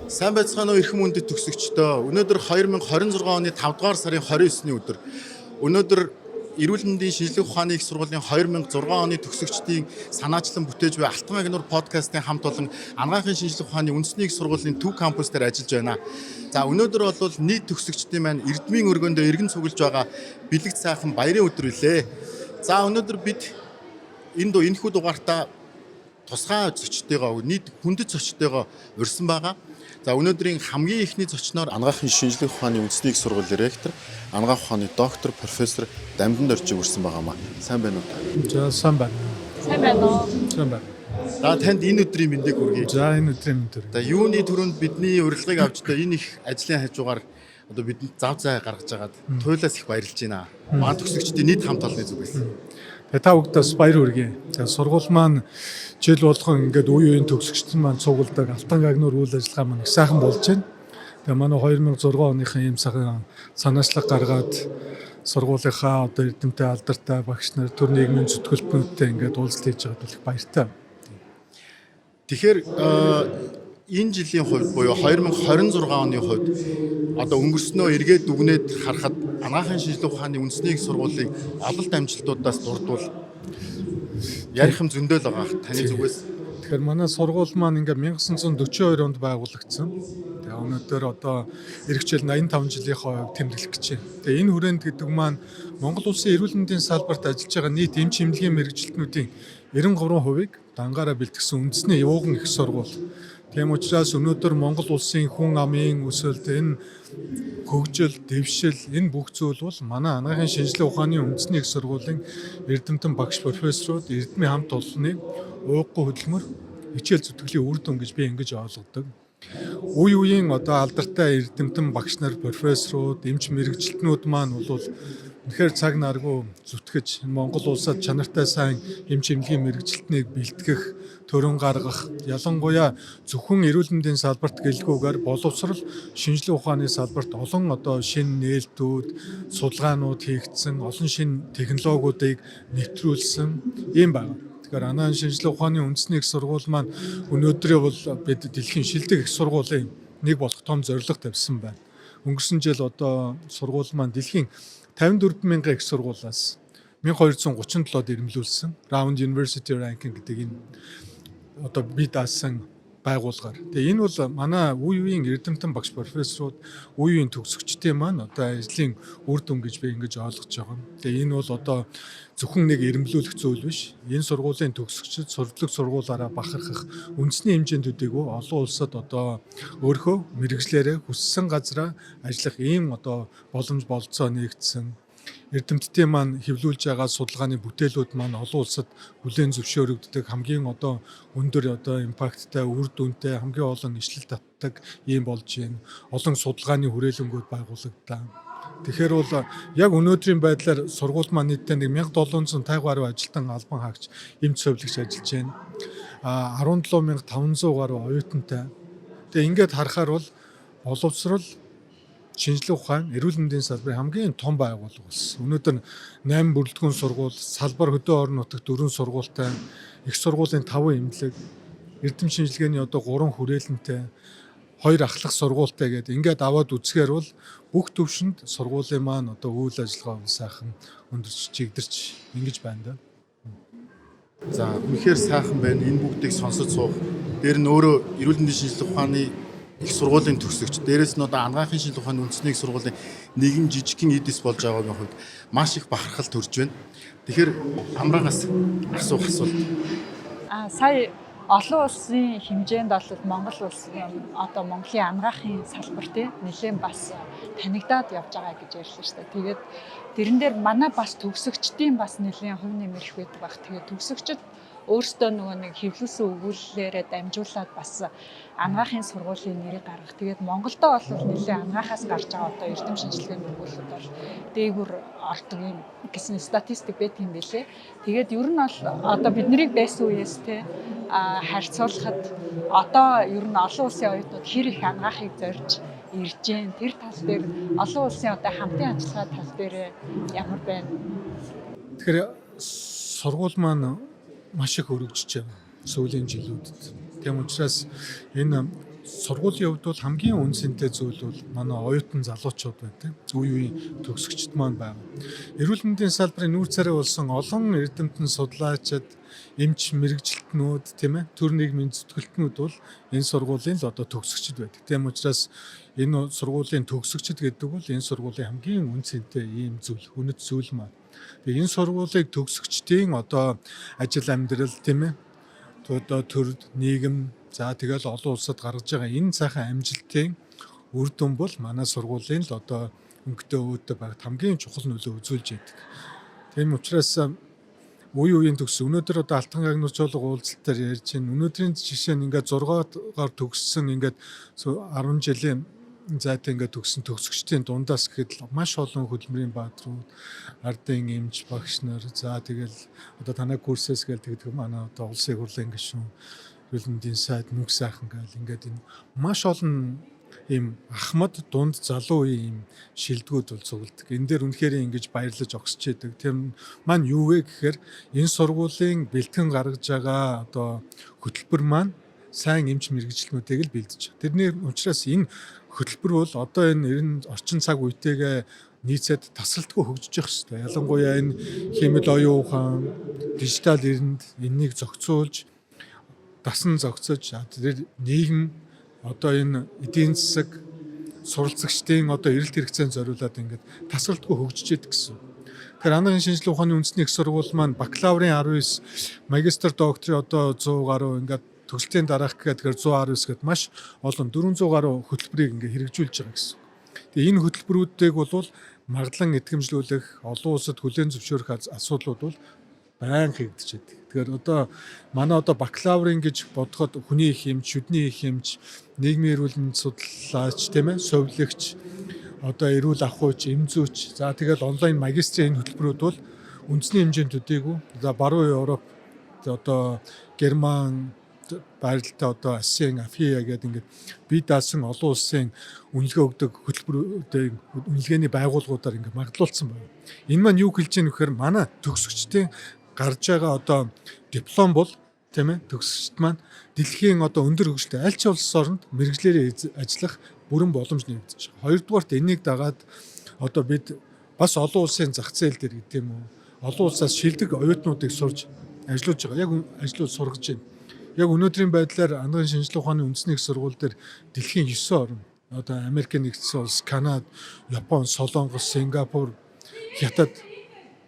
Сайн байцгаана уу эрхэм үндэт төгсөгчдөө. Өнөөдөр 2026 оны 5 дугаар сарын 29-ны өдөр. Өнөөдөр Эрүүл мэндийн шинжилгээ ухааны их сургуулийн 2006 оны төгсөгчдийн санаачлан бүтээж буй Алтан агнуур подкастын хамт олон анагаахын шинжилгээ ухааны үндэсний их сургуулийн Төв кампус дээр ажиллаж байна. За өнөөдөр бол нийт төгсөгчдийн маань эрдмийн өргөндөө иргэн цуглаж байгаа бэлэгт сайхан баярын өдөр үлээ. За өнөөдөр бид энэхүү дугаартаа тусгай зочдтойгоо нийт хүндэт зочдтойгоо урьсан байгаа. За өнөөдрийн хамгийн ихний зочноор анагаахын шинжилгээ ухааны үндэсний их сургуулийн ректор, анагаах ухааны доктор, профессор Дамдан Доржиг урьсан байгаамаа. Сайн байна уу? За сайн байна. Сайн байна уу? Сайн байна. За танд энэ өдрийн мэндийг хүргэе. За энэ өдрийн мэнд. За юуны төрөнд бидний урилгыг авч та энэ их ажлын хажуугаар одоо бидэнд зав зай гаргаж агаад туйлаас их баярлж байна. Маань төгсөгчдийн нийт хамт олонны зүгээс. Тэгээ та бүхэндээ баяр хүргэе. Тэгээ сургууль маань жил болгон ингээд үе үеийн төгсөгчдөн маань цугладаг Алтан агнуур үйл ажиллагаа маань их сайхан болж байна. Тэгээ манай 2006 оныхын ийм сайхан санаачлаг гаргаад сургуулийнхаа одоо эрдэмтэй алдартай багш нар төр нийгмийн зүтгэлбэрүүдтэй ингээд уулзалт хийж байгаад их баяртай. Тэгэхээр энэ жилийн хувьд буюу 2026 оны хувьд одоо өнгөрснөө эргээд дүгнээд харахад анагаахын шинжилгээ ухааны үндэсний их сургуулийн ололт амжилтуудаас дурдвал ярих юм зөндөл байгаа таны зүгээс. Тэгэхээр манай сургууль маань ингээд 1942 онд байгуулагдсан. Тэгээ өнөөдөр одоо эх жил 85 жилийнхоо тэмдэглэх гэж байна. Тэгээ энэ хүрээнд гэдэг маань Монгол улсын эрүүл мэндийн салбарт ажиллаж байгаа нийт эм чимлэгийн мэрэгчлэтнүүдийн 93%-ийг дангаараа бэлтгэсэн үндэсний явган их сургууль. Тийм учраас өнөөдөр Монгол улсын хүн амын өсөлт, энэ хөгжил, дэвшил, энэ бүх зүйл бол манай анагаахын шинжилгээ ухааны үндэсний их сургуулийн эрдэмтэн багш профессорууд эрдмийн хамт олонны ууггүй хөдөлмөр хичээл зүтгэлийн үр дүн гэж би ингэж ойлгодог. Үе үеийн одоо алдартай эрдэмтэн багш нар, профессорууд, эмч мэрэгчлэтнүүд маань бол үнэхээр цаг наргүй зүтгэж Монгол улсад чанартай сайн эм чимлэгийн мэрэгчлэтнийг бэлтгэх, төрөн гаргах, ялангуяа зөвхөн эрүүл мэндийн салбарт гэлгүүгээр боловсрол шинжилгээ ухааны салбарт олон одоо шинэ нээлтүүд, судалгаанууд хийгдсэн, олон шинэ технологиудыг нэвтрүүлсэн юм байна. Тэгэхээр анагаахын шинжилгээ ухааны үндэсний их сургууль маань өнөөдрөө бол бид дэлхийн шилдэг их сургуулийн нэг болох том зорилго тавьсан байна. Өнгөрсөн жил одоо сургууль маань дэлхийн 54 мянган их сургуулиас 1237-д ирэмлүүлсэн. Round University Ranking гэдэг энэ одоо бие даасан байгуулгаар. Тэгээ энэ бол манай үе үеийн эрдэмтэн багш профессорууд, үе үеийн төгсөгчдийн маань одоо ажлын үр дүн гэж би ингэж ойлгож байгаа. Тэгээ энэ бол одоо зөвхөн нэг ирэмлүүлэх зүйл биш. Энэ сургуулийн төгсөгчид сурдлага сургуулаараа бахархах үндэсний хэмжээндүүдийг олон улсад одоо өөрийнхөө мэрэгжлээрээ хүссэн газараа ажиллах ийм одоо боломж болцоо нэгдсэн. Эрдэмтдийн маань хэвлүүлж байгаа судалгааны бүтээлүүд маань олон улсад хүлээн зөвшөөрөгддөг хамгийн одоо өндөр одоо импакттай, үр дүнтэй, хамгийн олон ишлэл татдаг юм болж байна. Олон судалгааны хүрээлэнгүүд байгуулагдаа. Тэгэхээр бол яг өнөөдрийн байдлаар сургууль маань нийтдээ 1750 гаруй ажилтан албан хаагч, эмч совилогч ажиллаж байна. 17500 гаруй оюутантай. Тэгээ ингээд харахаар бол боловсрол шинжилгээ ухаан эрүүл мэндийн салбарын хамгийн том байгууллага болсон. Өнөөдөр 8 бүрэлдэхүүн сургууль, салбар хөдөө орон нутагт 4 сургуультай, их сургуулийн 5 эмнэлэг, эрдэм шинжилгээний одоо 3 хүрээлэнтэй, 2 ахлах сургуультай гэдэг ингээд аваад үзэхээр бол бүх төвшөнд сургуулийн маань одоо үйл ажиллагаа сайхан өндөрч чигдэрч ингэж байна да. За үнэхээр сайхан байна. Энэ бүгдийг сонсож суух. Дээр нь өөрөө эрүүл мэндийн шинжилгээ ухааны их сургуулийн төгсөгч, дээрээс нь одоо анагаахын шинжилгээ ухааны үндэсний их сургуулийн нэгэн жижигхэн эдис болж байгаагийн хувьд маш их бахархал төрж байна. Тэгэхээр амраагаас асуух асуулт. Сая олон улсын хэмжээнд бол Монгол улс одоо Монголын анагаахын салбар тийм нэлээд бас танигдаад явж байгаа гэж ярьлаа шүү дээ. Тэгээд тэрэн дээр манай бас төгсөгчдийн бас нэлээд хувь нэмэрх байдаг баг. Тэгээд төгсөгчд өөрсдөө нөгөө нэг хэвлүүлсэн өгүүллээрээ дамжуулаад бас анагаахын сургуулийн нэрийг гаргах. Тэгээд Монголдо бол нэлээд анагаахаас гарч байгаа одоо эрдэм шинжилгээний өгүүлбэр бол дээгүр ордог юм гэсэн статистик байдаг юм билээ. Тэгээд ер нь бол одоо бид нарыг байсан үеэс те харьцуулахад одоо ер нь олон улсын оюутнууд хэр их анагаахыг зорж ирж гэн тэр тал дээр олон улсын одоо хамтын ажиллагаа тал дээр ямар байна? Тэгэхээр сургууль маань маш их өргөжж байгаа сүүлийн жилүүдэд. Тийм учраас энэ сургуулийн хувьд бол хамгийн үнцэнтэй зүйл бол манай оюутан залуучууд байдаг. Үе үеийн төгсөгчд маань байна. Эрүүл мэндийн салбарын нүүр царай болсон олон эрдэмтэн судлаачид, эмч мэрэгжилтнүүд тийм ээ төр нийгмийн зүтгэлтнүүд бол энэ сургуулийн л одоо төгсөгчд байдаг. Тийм учраас энэ сургуулийн төгсөгчд гэдэг бол энэ сургуулийн хамгийн үнцэнтэй ийм зүйл, үнэт зүйл маань. Тэгээ энэ сургуулийг төгсөгчдийн одоо ажил амьдрал тийм ээ одоо төр нийгэм за тэгэл олон улсад гаргаж байгаа энэ цаахан амжилтын үр дүн бол манай сургуулийн л одоо өнгөтэй өвөдтэй багт хамгийн чухал нөлөө үзүүлж байдаг. Тийм учраас үе үеийн төгс өнөөдөр одоо Алтан гагнуурч болго уулзалтаар ярьж байна. Өнөөдрийн жишээ нь ингээд 6-аар төгссөн ингээд 10 жилийн зайтай ингээд төгссөн төгсөгчдийн дундаас гэхэд маш олон хөдөлмөрийн бааtruуд, ардын эмч багш нар за тэгэл одоо танай курсээс гэдэг манай одоо улсын хурлын гишүүн, эрүүл мэндийн сайд, мөнх сайхан гэл ингээд энэ маш олон ийм ахмад дунд залуу ийм шилдэгүүд бол цугладаг. Энэ дээр үнэхээр ингэж баярлаж огсч яадаг. Тэр маань юу вэ гэхээр энэ сургуулийн бэлтгэн гаргаж байгаа одоо хөтөлбөр маань сайн эмч мэрэгчлэнүүдийг л бэлдэж байгаа. Тэрний учраас энэ хөтөлбөр бол одоо энэ орчин цаг үетэйгээ нийцээд тасралтгүй хөгжиж явах хэрэгтэй. Ялангуяа энэ хэмэл оюун ухаан, дижитал эринд энэнийг зохицуулж, дасан зохицож тэр нийгэм одоо энэ эдийн засаг суралцагчдын одоо эрэлт хэрэгцээнд зориулаад ингээд тасралтгүй хөгжиж идэг гэсэн. Тэгэхээр анагаахын шинжилгээ ухааны үндэсний их сургууль маань бакалаврын 19, магистр докторийн одоо 100 гаруй ингээд төгсөлтийн дараах гэхээр 119 гэд маш олон 400 гаруй хөтөлбөрийг ингээд хэрэгжүүлж байгаа гэсэн. Тэгээ энэ хөтөлбөрүүдийг бол магадлан идэвхжүүлэх, олон улсад хүлээн зөвшөөрөх асуудлууд бол байнга хийгдэж байдаг. Тэгэхээр одоо манай одоо бакалаврын гэж бодоход хүний их эмч, шүдний их эмч, нийгмийн эрүүл мэндийн судлаач тийм ээ, совилогч, одоо эрүүл ахуйч, эмзүүч, за тэгэл онлайн магистрийн хөтөлбөрүүд бол үндэсний хэмжээнд төдийгүй. За баруун Европ одоо Герман байралтай одоо АСЕАН, АФИА гэдэг ингээд бие даасан олон улсын үнэлгээ өгдөг хөтөлбөрүүдийн үнэлгээний байгууллагуудаар ингээд магадлуулсан байна. Энэ маань юу хэлж ийн вэхээр манай төгсөгчдийн гарч байгаа одоо диплом бол тийм ээ төгсөгчд маань дэлхийн одоо өндөр хөгжилтэй аль ч улс орнд мэрэгжлэрээ ажиллах бүрэн боломж нэгдэж байгаа. Хоёрдугаарт энийг дагаад одоо бид бас олон улсын зах зээл дээр гэдэг юм уу олон улсаас шилдэг оюутнуудыг сурж ажиллаж байгаа. Яг ажлууд сургаж байна. Яг өнөөдрийн байдлаар анагаахын шинжилгээ ухааны үндэсний их сургууль дээр дэлхийн 9 орн одоо Америк нэгдсэн улс, Канада, Япон, Солонгос, Сингапур, Хятад,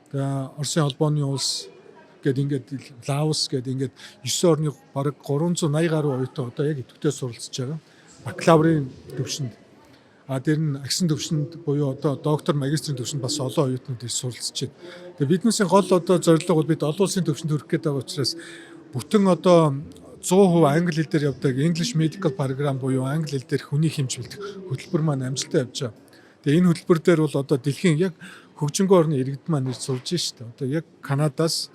Оросын холбооны улс гэдэг ингээд Лаос гэдэг ингээд 9 орны бараг 380 гаруй оюутан одоо яг идэвхтэй суралцж байгаа. Бакалаврын төвшөнд дээр нь агсан төвшөнд буюу одоо доктор, магистрийн төвшөнд бас олон оюутнууд их суралцж байна. Тэгээ биднээсээ гол одоо зорилго бол бид олон улсын төвшөнд хүрэх гэдэг учраас бүтэн одоо 100% англи хэл дээр явдаг English Medical Program буюу англи хэл дээр хүний хэмж бэлдэх хөтөлбөр маань амжилттай явж байгаа. Тэгээ энэ хөтөлбөр дээр бол одоо дэлхийн яг хөгжингөө орны иргэд маань ирж сурж штэ. Одоо яг Канадаас,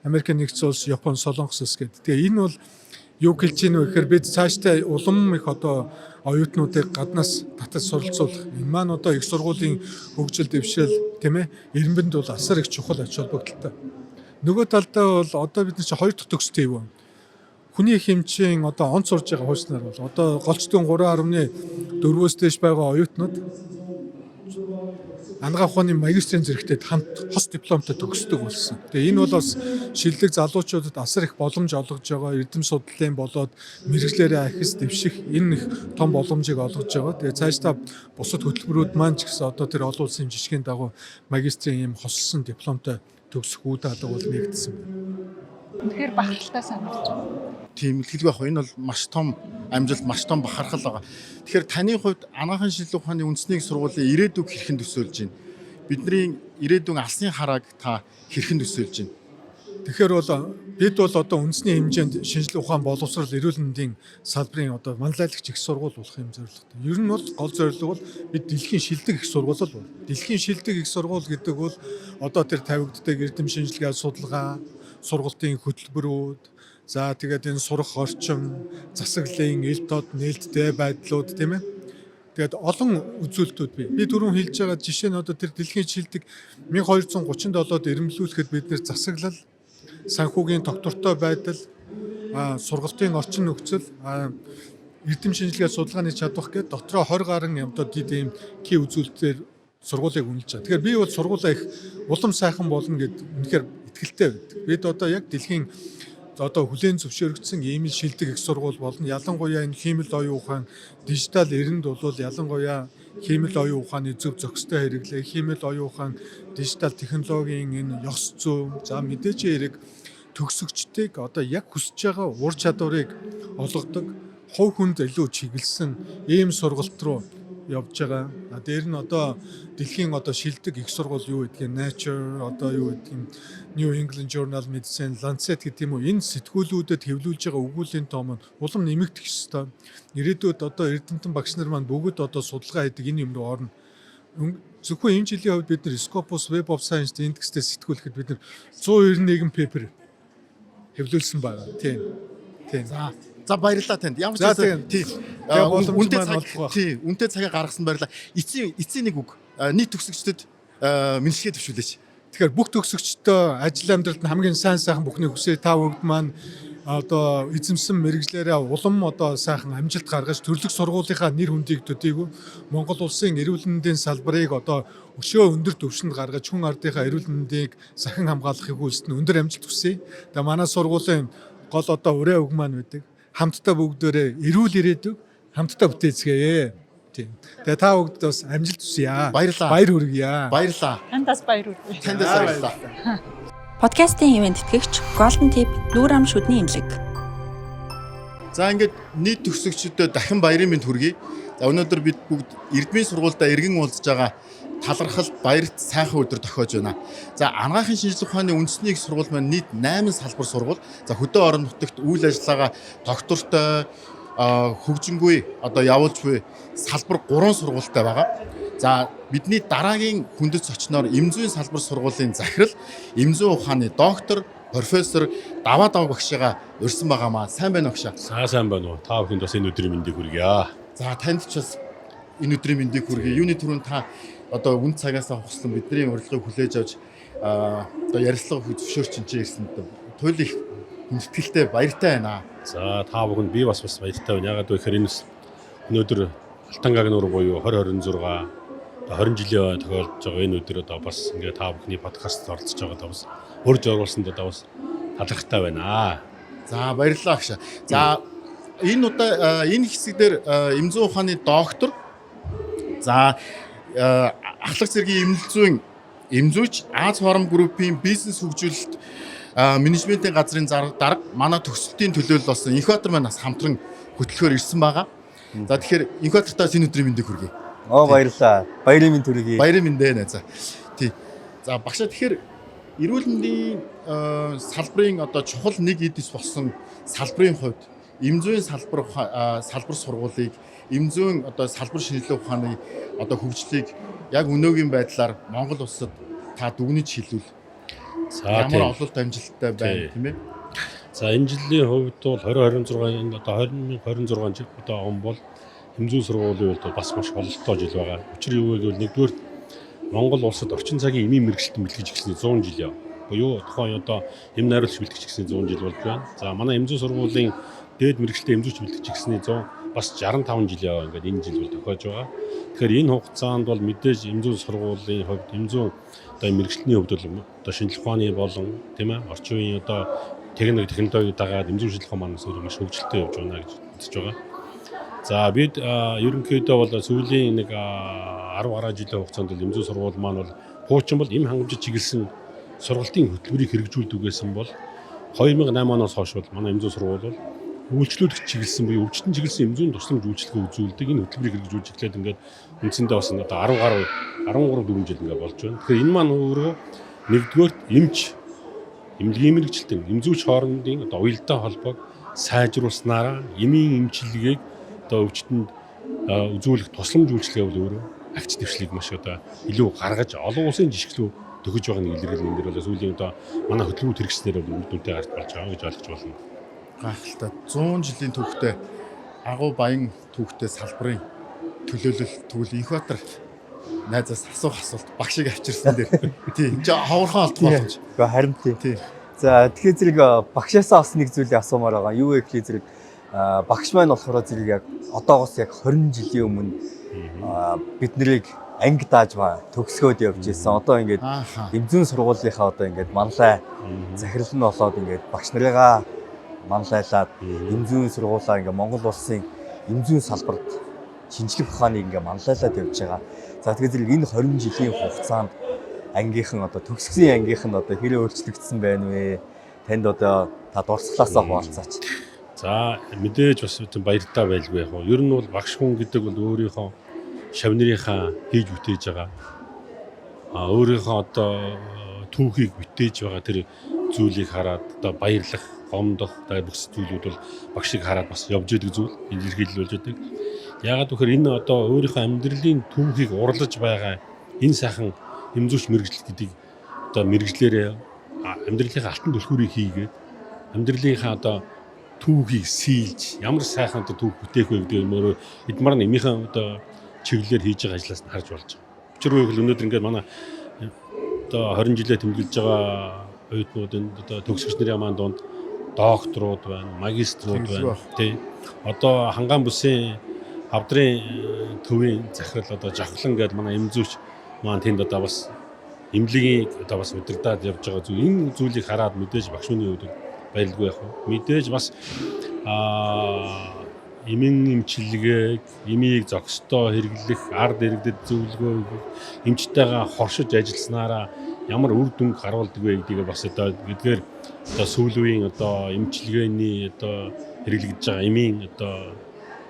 Америк нэгдсэн улс, Япон, Солонгосоос гэдэг. Тэгээ энэ бол юу хэлж ийн вэ гэхээр бид цаашдаа улам их одоо оюутнуудыг гаднаас татаж суралцуулах. Энэ маань одоо их сургуулийн хөгжил дэвшил тийм ээ ирэмбэнд бол асар их чухал ач холбогдолтой. Нөгөө талдаа бол одоо бид нар чи хоёр дахь төгстэй юу? Хүний хэмжээний одоо онц сурж байгаа хуульчнаар бол одоо голчтын 3.4-өөс дээш байгаа оюутнууд анагаах ухааны магистрийн зэрэгтэй хамт хос дипломтой төгсдөг болсон. Тэгээ энэ бол бас шилдэг залуучуудад асар их боломж олгож байгаа, эрдэм судлалын болоод мэрэгчлэрээ ахис дэвших энэ их том боломжийг олгож байгаа. Тэгээ цаашдаа бусад хөтөлбөрүүд маань ч гэсэн одоо тэр олон улсын жишгийн дагуу магистрийн ийм хослсон дипломтой төгсөх үе даалга бол нэгдсэн байна. Тэгэхээр багталтай санагдаж байна. Тийм хэлгүй яг энэ бол маш том амжилт, маш том бахархал байгаа. Тэгэхээр таны хувьд анагаахын шинжилгээ ухааны үндэсний сургуулийн ирээдүг хэрхэн төсөөлж байна? Бидний ирээдүйн алсын харааг та хэрхэн төсөөлж байна? Тэгэхээр бол бид бол одоо үндэсний хэмжээнд шинжилгээ ухаан боловсрол эрүүл мэндийн салбарын одоо манлайлагч их сургууль болох юм зорилготой. Ер нь бол гол зорилго бол бид дэлхийн шилдэг их сургууль бол. Дэлхийн шилдэг их сургууль гэдэг бол одоо тэр тавигддаг эрдэм шинжилгээ судалгаа, сургалтын хөтөлбөрүүд, за тэгээд энэ сурах орчин, засаглалын ил тод нээлттэй байдлууд тийм ээ. Тэгээд олон үзүүлэлтүүд бий. Би түрүүн хэлж байгаа жишээ нь одоо тэр дэлхийн шилдэг 1237-д ирэмблүүлэхэд бид нэр засаглал, санхүүгийн тогтвортой байдал, сургалтын орчин нөхцөл, эрдэм шинжилгээ судалгааны чадвар гэдэг дотроо 20 гаруй одоо дид ийм ки үзүүлэлтээр сургуулийг үнэлж байгаа. Тэгэхээр би бол сургуулаа их улам сайхан болно гэд үнэхээр итгэлтэй байдаг. Бид одоо яг дэлхийн одоо хүлээн зөвшөөрөгдсөн ийм шилдэг их сургууль болно. Ялангуяа энэ хиймэл оюун ухаан дижитал эринд бол ялангуяа хиймэл оюун ухааны зөв зохистой хэрэглээ, хиймэл оюун ухаан дижитал технологийн энэ ёс зүйн за мэдээж хэрэг төгсөгчдийг одоо яг хүсэж байгаа ур чадварыг олгодог, хувь хүнд илүү чиглэсэн ийм сургалт руу явж байгаа. Дээр нь одоо дэлхийн одоо шилдэг их сургууль юу гэдгийг Nature одоо юу гэдгийг New England Journal of Medicine, Lancet гэдэг юм уу энэ сэтгүүлүүдэд хэвлүүлж байгаа өгүүллийн тоо маань улам нэмэгдэх ёстой. Ирээдүйд одоо эрдэмтэн багш нар маань бүгд одоо судалгаа хийдэг энэ юм руу орно. Зөвхөн энэ жилийн хувьд бид нар Scopus Web of Science индекстэй сэтгүүлэхэд бид нар 191 paper хэвлүүлсэн байна. Тийм. За баярлалаа танд. Ямар ч байсан тийм. Үнэтэй цагаа гаргасан баярлалаа. Эцсийн нэг үг нийт төгсөгчдөд мэдлэгээ төвшүүлээч. Тэгэхээр бүх төгсөгчдөө ажил амьдралд нь хамгийн сайхан бүхний хүсээ та бүгд маань одоо эзэмсэн мэрэгжлээрээ улам одоо сайхан амжилт гаргаж төрлөх сургуулийнхаа нэр хүндийг төдийгүй Монгол улсын эрүүл мэндийн салбарыг одоо өшөө өндөр түвшинд гаргаж хүн ардынхаа эрүүл мэндийг сахин хамгаалахыг хүссэн өндөр амжилт хүсье. Тэгээ манай сургуулийн гол одоо ураа үг маань байдаг. Хамтдаа бүгдээрээ эрүүл ирээдүг хамтдаа бүтээцгээе. Тийм. Тэгээ та бүгд бас амжилт хүсье. Баярлалаа. Баяр хүргье. Баярлалаа. Тандас баяр хүргэе. Тандас баярлалаа. Подкастын ивент тэтгэгч Golden Tip Нүүр ам шүдний имлэг. За ингээд нийт төгсөгчдөд дахин баярын мэнд хүргэе. За өнөөдөр бид бүгд Эрдмийн сургуультай эргэн уулзж байгаа талархалт баярт сайхан өдөр тохиож байна. За анагаахын шинжилгээ ухааны үндэсний их сургууль маань нийт 8 салбар сургууль. За хөдөө орон нутагт үйл ажиллагаа доктортой хөгжингүй одоо явуулж буй салбар 3 сургуультай байгаа. За бидний дараагийн хүндэт зочноор эмзүүн салбар сургуулийн захирал эмзүүн ухааны доктор профессор даваа багшигаа урьсан байгаамаа. Сайн байна уу багшаа? Сайн байна уу? Та бүхэнд бас энэ өдрийн мэндийг хүргье. За танд ч бас энэ өдрийн мэндийг хүргэе. Юуны түрүүнд та одоо үн цагаасаа хугацлан бидний урилгыг хүлээж авч одоо ярилцлага зөвшөөрч ирсэн туйл их хүндэтгэлтэй баяртай байна. За та бүхэнд би бас баяртай байна. Ягаад гэвэл энэ өнөөдөр Алтан гагнуур буюу 2026 20 жилийн тохиолдож байгаа энэ өдөр одоо бас ингээ та бүхний подкастт оролцож байгаа бас урьж оруулсанд одоо бас талархтай байна. За баярлалаа багшаа. За энэ удаа энэ хэсэгдэр эмзэн ухааны доктор за ахлах цэргийн эмзүүч Аз Форум группийн бизнес хөгжүүлэлт менежментийн газрын дарга манай төгсөлтийн төлөөлөл болсон Инхбатар маань бас хамтран хөтлөхөөр ирсэн байгаа. За тэгэхээр Инхбатартаас энэ өдрийн мэндийг хүргэе. Баярлалаа. Баярын мэнд хүргэе. Баярын мэнд ээ. За тий. За багшаа тэгэхээр эрүүл мэндийн салбарын одоо чухал нэг эдис болсон салбарын хувьд эмзүүн салбар сургуулийг эмзүүн одоо салбар шинжилгээ ухааны одоо хөгжлийг яг өнөөгийн байдлаар Монгол улсад та дүгнэж хэлвэл ямар ололт амжилттай байна тийм ээ. За энэ жилийн хувьд бол 2026 одоо 2026 жил одоо он бол эмзүүн сургуулийн хувьд бас маш бололтой жил байгаа. Учир юу гэвэл нэгдүгээр Монгол улсад орчин цагийн эмийн мэрэгчлэлтэн бэлтгэж эхэлсний 100 жил яв. Буюу тухайн одоо эм найруулагч бэлтгэж эхэлсний 100 жил болж байна. За манай эмзүүн сургуулийн дээд мэрэгчлэлтэн эмзүүч бэлтгэж эхэлсний 100 бас 65 жил яв. Ингээд энэ жил бол тохиож байгаа. Тэгэхээр энэ хугацаанд бол мэдээж эмзүүн сургуулийн хувьд эмзүүн одоо мэрэгчлэлтний хувьд бол одоо шинжилгээ ухааны болон тийм ээ орчин үеийн одоо технологи дагаад эмзүүн шинжилгээ ухааны маань маш хөгжилтэй явж байна гэж үзэж байгаа. За бид ерөнхийдөө бол сүүлийн нэг 10 гаруй жилийн хугацаанд бол эмзүүн сургууль маань бол хуучин бол эм хангамжид чиглэсэн сургалтын хөтөлбөрийг хэрэгжүүлдэгсэн бол 2008 оноос хойш бол манай эмзүүн сургууль бол үйлчлүүлэх чиглэсэн буюу өвчтөн чиглэсэн эмзүүн тусламж үйлчлэгээ үзүүлдэг. Энэ хөтөлбөрийг хэрэгжүүлж эхлээд ингээд үндсэндээ бас одоо 10 гаруй 13 4 жил ингээд болж байна. Тэгэхээр энэ маань өөрөө нэгдүгээр эмч эмнэлгийн мэрэгчлэлтэн эмзүүч хоорондын одоо уялдаа холбоог сайжруулснараа эмийн эмчилгээг одоо өвчтөнд үзүүлэх тусламж үйлчлэгээ бол өөрөө агч дэвшлийг маш одоо илүү гаргаж олон улсын жишг рүү төгөж байгаа нэг илэрхийлэл энэ дэр бол сүүлийн одоо манай хөтөлбөр хэрэгснээр үр дүнтэй гарч болж байгаа гэж ойлгож байна. Гайхалтай 100 жилийн түүхтэй агуу баян түүхтэй салбарын төлөөлөл тэгвэл Инхбатар найзаас асуух асуулт багшиг авчирсан дээр тий энэ ховорхон алдах боломж. Харин тий. За тэгэхээр зэрэг багшаасаа бас нэг зүйлийг асуумаар байгаа. Юу вэ гэхээр зэрэг багш маань болохоор зэрэг яг одоогоос яг 20 жилийн өмнө бид нарыг анги дааж төгсгөөд явж ирсэн. Одоо ингээд эмзэн сургуулийнхаа одоо ингээд манлай захирал нь болоод ингээд багш нарыгаа манлайлаад эмзэн сургуулаа ингээд Монгол улсын эмзэн салбарт шинжлэх ухааныг ингээд манлайлаад явж байгаа. За тэгэхээр зэрэг энэ 20 жилийн хугацаанд ангийнхан одоо төгсгсөн ангийнхан одоо хэрэг өөрчлөгдсөн байна вэ? Танд одоо та дурсгалаасаа хуваалцаач. За мэдээж бас баяртай байлгүй яг. Ер нь бол багш хүн гэдэг бол өөрийнхөө шав нарынхаа хийж бүтээж байгаа. Өөрийнхөө одоо түүхийг бүтээж байгаа тэр зүйлийг хараад одоо баярлах, гомдох, бүс зүйлүүд бол багшийг хараад бас явж идэг зүйл, илэрхийлүүлж идэг. Яагаад гэвэл энэ одоо өөрийнхөө амьдралын түүхийг урлаж байгаа энэ сайхан эмзүүч мэрэгжил гэдэг одоо мэрэгжлэрээ амьдралынхаа алтан түлхүүрийг хийгээд амьдралынхаа одоо түүхийг сийлж ямар сайхан одоо түүх бүтээх вэ гэдэг нь эдмар нэмийнхэн одоо чиглэлээр хийж байгаа ажлаас нь харж болж байгаа. Учир нь өнөөдөр ингээд манай одоо 20 жилээ тэмдэглэж байгаа оюутнуудын одоо төгсөгч нарын маань донд докторууд байна, магиструуд байна. Тэ. Одоо хангаан бүсийн авдрын төвийн захирал одоо жавхлан гэдэг манай эмзүүч маань тэнд одоо бас эмнэлгийн одоо бас удирдаад явж байгаа зүйл. Энэ зүйлийг хараад мэдээж багш хүний хувьд баярлгүй яг. Мэдээж бас эмийн эмчилгээг, эмийг зохистой хэрэглэх, ард иргэдэд зөвлөгөө эмчтэйгээ хоршиж ажилласнараа ямар үр дүнг гаргалдаг вэ гэдгийг бас одоо эдгээр одоо сүүлийн одоо эмчилгээний одоо хэрэглэгдэж байгаа эмийн одоо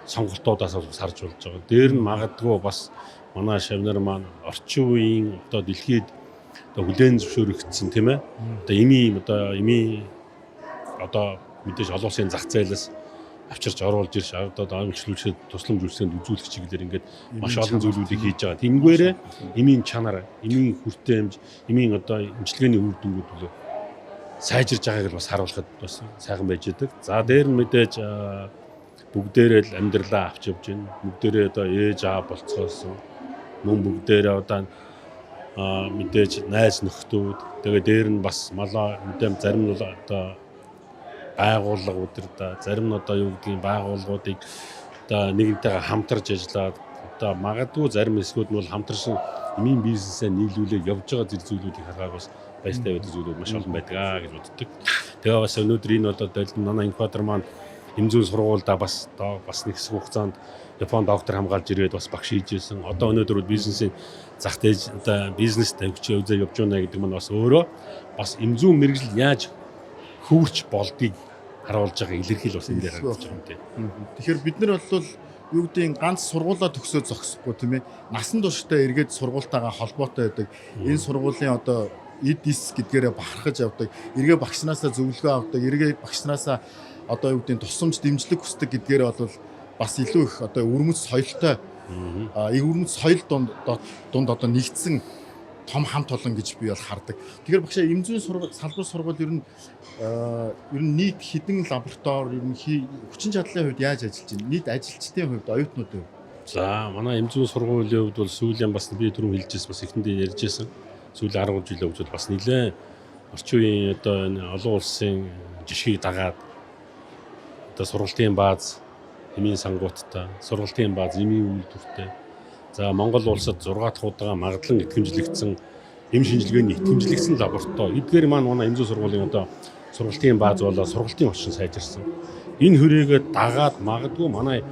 сонголтуудаас бас харж болж байгаа. Дээр нь магадгүй бас манай шавнар маань орчин үеийн одоо дэлхийд одоо хүлээн зөвшөөрөгдсөн тийм ээ. Одоо эмийн одоо мэдээж олон улсын зах зээлээс авчирч оруулж ирж одоо аймагчлуулчид тусламж үйлсэнд үзүүлэх чиглэлээр ингээд маш олон зүйлүүдийг хийж байгаа. Тэнгээрээ эмийн чанар, эмийн хүртээмж, эмийн одоо эмчилгээний үр дүнгууд төлөө сайжирж байгааг бас харуулхад бас сайхан байж идэг. За дээр нь мэдээж бүгдээрээ л амьдралаа авч явж байна. Бүгдээрээ одоо ээж аав болцоосон. Мөн бүгдээрээ одоо мэдээж найз нөхдүүд. Тэгээ дээр нь бас малаа мэдэм зарим нь одоо байгууллага удирдаа, зарим нь одоо юу гэдгийг байгууллагуудыг одоо нэгнтэйгээ хамтарч ажиллаад одоо магадгүй зарим хэсгүүд нь бол хамтарсан эмийн бизнесээ нийлүүлээд явж байгаа зүйлүүдийг харахаар бас баяртай байдаг зүйлүүд маш олон байдаг гэж боддог. Тэгээ бас өнөөдөр энэ одоо манай инкватор маань эмзэн сургуульдаа бас нэг хэсэг хугацаанд Японд доктор хамгаалж ирээд бас багш хийж ирсэн. Одоо өнөөдөр бизнесийн зах зээл одоо бизнес тавьж явж байна гэдэг нь бас өөрөө бас эмзэн мэрэгжил яаж хөвөрч болдгийг харуулж байгаа илэрхийл бас энэ дээр харагдаж байгаа юм тийм. Тэгэхээр бид нар бол юу гэдгийг ганц сургуулаа төгсөөд зогсохгүй тийм ээ. Насан туршдаа эргээд сургуультайгаа холбоотой байдаг. Энэ сургуулийн одоо эдис гэдгээрээ бахархаж явдаг. Эргээ багшнаасаа зөвлөгөө авдаг. Эргээ багшнаасаа одоо юу гэдгийг тусламж дэмжлэг хүсдэг гэдгээрээ бол бас илүү их одоо өрмөц соёлтой өрмөц соёл дунд одоо нэгдсэн том хамт олон гэж би бол хардаг. Тэгэхээр багшаа эмзэн салбар сургууль ер нь нийт хэдэн лаборатори ер нь хүчин чадлын хувьд яаж ажиллаж байна? Нийт ажилчдын хувьд, оюутнуудын хувьд. За манай эмзэн сургуулийн хувьд бол сүүлийн бас би түрүү хэлжсэн бас эхэндээ ярьжсэн. Сүүлийн 10 жилийн хувьд бас нэлээд орчин үеийн одоо энэ олон улсын жишгийг дагаад одоо сургалтын бааз эмийн сангууттай, сургалтын бааз эмийн үйлдвэртэй. За Монгол улсад 6 дахь удаа магадлан итгэмжлэгдсэн эм шинжилгээний итгэмжлэгдсэн лаборатори. Эдгээр маань манай эмзэн сургуулийн одоо сургалтын бааз болоо сургалтын орчин сайжирсан. Энэ хүрээгээ дагаад магадгүй манай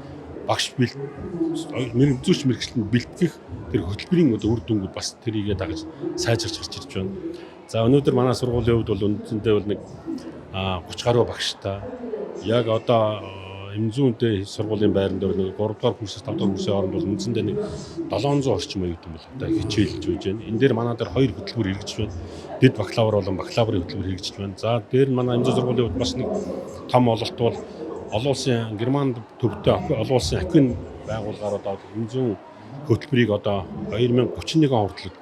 багш эмзүүч мэрэгчлэнд бэлтгэх тэр хөтөлбөрийн одоо үр дүнгууд бас тэрийгээ дагаж сайжирч гарч ирж байна. За өнөөдөр манай сургуулийн хувьд бол үндсэндээ бол нэг 30 гаруй багштай яг одоо эмзүүнтэй сургуулийн байранд нэг 3 дугаар курсээс 5 дугаар курсын хооронд бол үндсэндээ нэг 700 орчим оюутан бол одоо хичээлж байж байна. Энэ дээр манай дээр 2 хөтөлбөр хэрэгжиж байна. Дэд бакалавр болон бакалаврын хөтөлбөр хэрэгжиж байна. За дээр нь манай эмзэн сургуулийн хувьд бас нэг том ололт бол олон улсын Германд төвтэй олон улсын ахын байгууллагаар одоо эмзэн хөтөлбөрийг одоо 2031 он хүртэл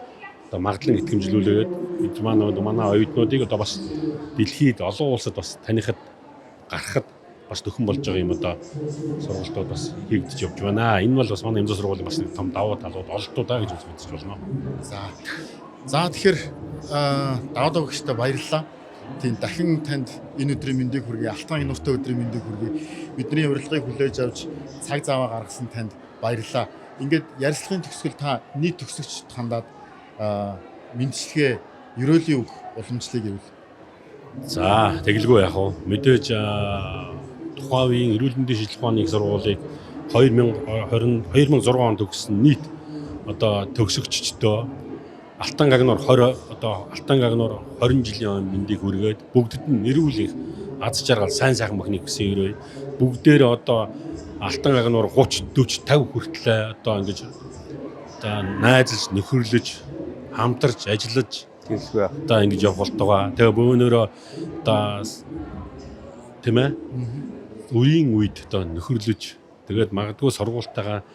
одоо магадлан итгэмжлүүлээд манай оюутнуудыг одоо бас дэлхийд олон улсад бас танихад гарахад бас төхөн болж байгаа юм одоо сургалтууд бас хийгдэж явж байна. Энэ бол бас манай эмзэн сургуулийн бас нэг том давуу талууд олдтуудаа гэж үзэж болно. За тэгэхээр даваа багштай баярлалаа. Тийм дахин танд энэ өдрийн мэндийг хүргэе. Алтан нуртай өдрийн мэндийг хүргэе. Бидний урилгыг хүлээж авч цаг зав гаргасан танд баярлалаа. Ингээд ярилцлагын төгсгөл та нийт төгсөгчд хандаад мэндчилгээ ерөөлийн үг уламжлалыг гэвэл. За тэгэлгүй яах вэ? Мэдээж тухайн үеийн эрүүл мэндийн шинжилгээ ухааны их сургуулийг 2006 онд төгссөн нийт одоо төгсөгчдөө Алтан гагнуур 20 жилийн мэндийг хүргээд бүгдэд нь эрүүл их аз жаргал сайн сайхан мөхний хүсье өрөө бүгдээр одоо Алтан гагнуур 30 40 50 хүртлээ одоо ингэж одоо найзалж нөхөрлөж хамтарч ажиллаж Тэгэлгүй яах. одоо ингэж явах болтугай. Тэгээ бөөнөрөө одоо тийм ээ үеийн үед одоо нөхөрлөж тэгээд магадгүй сургуультайгаа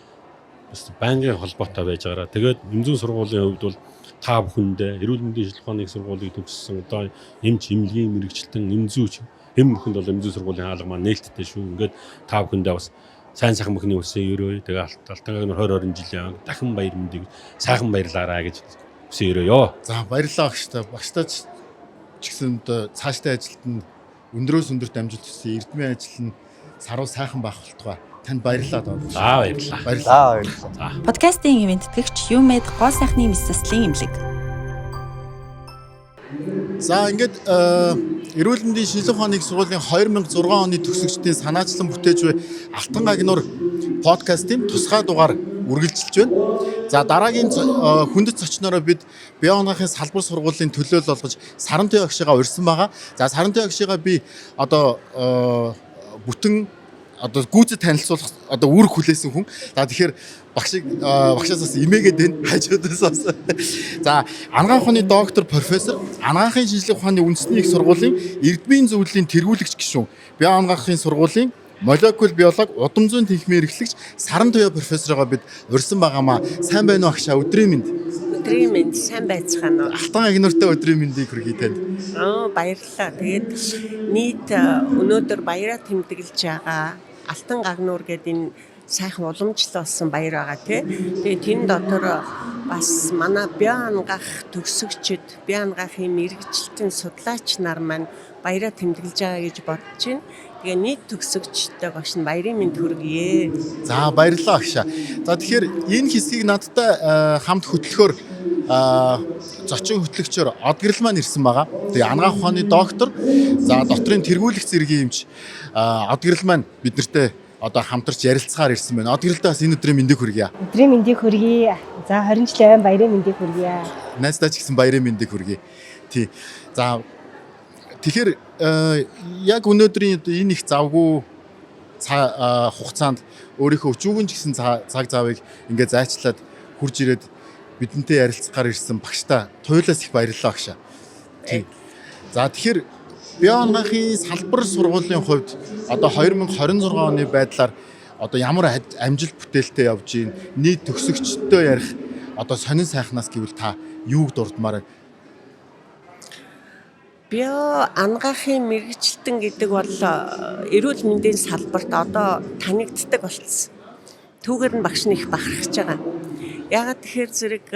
байнгын холбоотой байж байгаараа тэгээд эмзэн сургуулийн хувьд бол та бүхэндээ эрүүл мэндийн шинжилгээ ухааны сургуулийг төгссөн одоо эмч эмнэлгийн мэрэгчлэн эмзүүч хэм бүхэнд бол эмзэн сургуулийн хаалга маань нээлттэй шүү. Ингээд та бүхэндээ бас сайн сайхан мөхний үсээ өрөө тэгээ Алтан гагнуур 20 жилийн дахин баяр мэндийг сайхан баярлаарай гэж үсээ өрөөё. За баярлалаа багштай. Багштай ч гэсэн цаашдаа ажилтанд өндрөөс өндөрт амжилт хүсье. Эрдмийн ажил нь саруу сайхан байх болтугай. Танд баярлалаа даа. За баярлалаа. За баярлалаа. Подкастын ивент тэтгэгч Юмед гоо сайхны мэсэслийн имлэг. За ингээд эрүүл мэндийн шинжилгээ ухааны их сургуулийн 2006 оны төгсөгчдийн санаачлан бүтээж буй Алтан гагнуур подкастын тусгай дугаар үргэлжилж байна. За дараагийн хүндэт зочнороо бид биоанагаахын салбар сургуулийн төлөөлөл олгож Сарантай багшигаа урьсан байгаа. За Сарантай багшигаа би одоо бүтэн одоо гүйцэд танилцуулах одоо үүрэг хүлээсэн хүн. За тэгэхээр багшаас бас имээгээд байна. Хажуудаас бас. За анагаах ухааны доктор профессор, анагаахын шинжилгээ ухааны үндэсний их сургуулийн эрдмийн зөвлөлийн тэргүүлэгч гишүүн, био анагаахын сургуулийн молекул биолог, удам зүйн тэнхимийн эрхлэгч Сарантай профессороо бид урьсан байгаамаа. Сайн байна уу агшаа? Өдрийн мэнд. Өдрийн мэнд сайн байцгаана уу? Алтан гагнууртай өдрийн мэндийг хүргэе танд. Баярлалаа. Тэгээд нийт өнөөдөр баяраа тэмдэглэж байгаа Алтан гагнуур гэдэг энэ сайхан уламжлал болсон баяр байгаа тий. Тэгээд тэн дотор бас манай био анагаах төгсөгчд, био анагаахын мэрэгчлэн судлаач нар маань баяраа тэмдэглэж байгаа гэж бодож байна. Тэгээ нийт төгсөгчтэй багш нь баярын мэнд хүргье. За баярлалаа агшаа. За тэгэхээр энэ хэсгийг надтай хамт хөтлөхөөр зочин хөтлөгчөөр Од Гэрэл маань ирсэн байгаа. Тэгээ анагаах ухааны доктор, за докторийн тэргүүлэх зэргийн эмч Од Гэрэл маань бид нартэй одоо хамтарч ярилцахаар ирсэн байна. Од Гэрэлтэй бас энэ өдрийн мэндийг хүргье. Өдрийн мэндийг хүргье. За 20 жилийн баярын мэндийг хүргье. Найздаа ч гэсэн баярын мэндийг хүргье. Тий. За тэгэхээр яг өнөөдрийн энэ их завгүй хугацаанд өөрийнхөө өчүүгэн ч гэсэн цаг завыг ингээд зайчлаад хурж ирээд бидэнтэй ярилцахаар ирсэн багштай туйлаас их баярлалаа агшаа. Тий. За тэгэхээр био анагаахын салбар сургуулийн хувьд одоо 2026 оны байдлаар одоо ямар амжилт бүтээлтэй явж байна? Нийт төгсөгчдөө ярих одоо сонин сайхнаас гэвэл та юуг дурдмаар? Био анагаахын мэрэгчлэн гэдэг бол эрүүл мэндийн салбарт одоо танигддаг болцсон. Түүгээр нь багш нь их бахархаж байгаа. Яагаад тэгэхээр зэрэг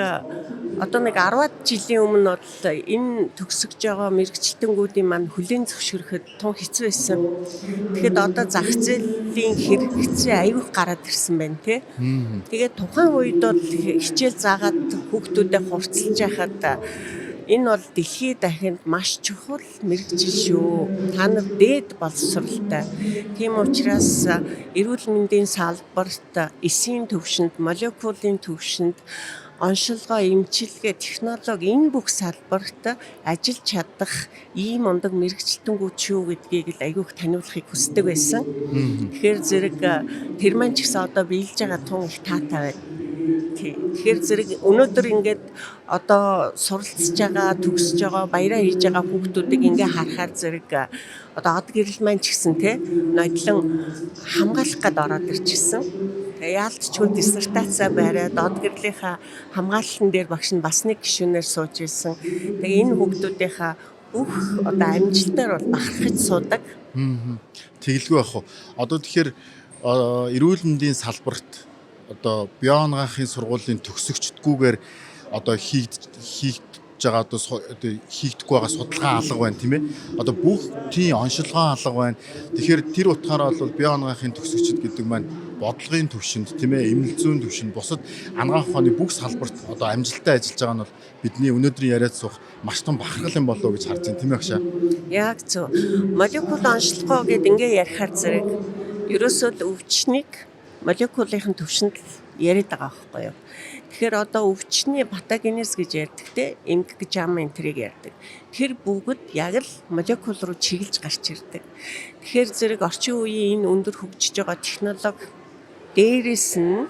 одоо нэг 10-аад жилийн өмнө бол энэ төгсөж байгаа мэрэгчлэнгүүдийн маань хүлээн зөвшөөрөхөд тун хэцүү байсан. Тэгэхэд одоо зах зээлийн хэрэгцээ аюух гараад ирсэн байна тий. Тэгээд тухайн үед бол хичээл заагаад хүүхдүүдэд хурцлж яхад энэ бол дэлхийд дахинд маш чухал мэрэгжил шүү. Та нар дээд боловсролтой. Тийм учраас эрүүл мэндийн салбарт эсийн төвшөнд, молекулын төвшөнд оншилгоо, эмчилгээ, технологи энэ бүх салбарт ажиллаж чадах ийм ундаг мэрэгчлэнгүүд шүү гэдгийг л аягүй их таниулахыг хүсдэг байсан. Тэгэхээр зэрэг тэр маань ч гэсэн одоо биелж байгаа тун их таатай байна. Тэгэхээр зэрэг өнөөдөр ингээд одоо суралцж байгаа, төгсөж байгаа, баяраа хийж байгаа хүүхдүүдийг ингээ харахаар зэрэг одоо Од Гэрэл маань ч гэсэн тий нодлон хамгаалах гээд ороод ирчихсэн. Тэгээ яалтчгүй диссертацаа бариад Од Гэрлийнхаа хамгаалалтын дээр багш нь бас нэг гишүүнээр сууж ирсэн. Тэгээ энэ хүүхдүүдийнхаа бүх одоо амжилтаар бол бахархаж суудаг. Тэгэлгүй ах уу. Одоо тэгэхээр эрүүл мэндийн салбарт одоо био анагаахын сургуулийн төгсөгчдгүйгээр одоо байгаа одоо хийгдэхгүй байгаа судалгаа алга байна тийм ээ. Одоо бүх тийм оншилгоо алга байна. Тэгэхээр тэр утгаараа бол бие анагаахын төгсөгчд гэдэг маань бодлогын төвшөнд тийм ээ, эмнэлэг зүйн төвшөнд бусад анагаах ухааны бүх салбарт одоо амжилттай ажиллаж байгаа нь бол бидний өнөөдрийн яриад суух маш том бахархал юм болоо гэж харж байна тийм ээ агшаа. Яг зөв. Молекул онцлогоо гэд ингээ ярихаар зэрэг ерөөсөө л өвчнийг молекулын төвшөнд яриад байгаа байхгүй юу. Тэгэхээр одоо өвчний патогенез гэж ярьдаг те, эмгэг жам энтрийг ярьдаг. Тэр бүгд яг л молекул руу чиглэж гарч ирдэг. Тэгэхээр зэрэг орчин үеийн энэ өндөр хөгжиж байгаа технологи дээрээс нь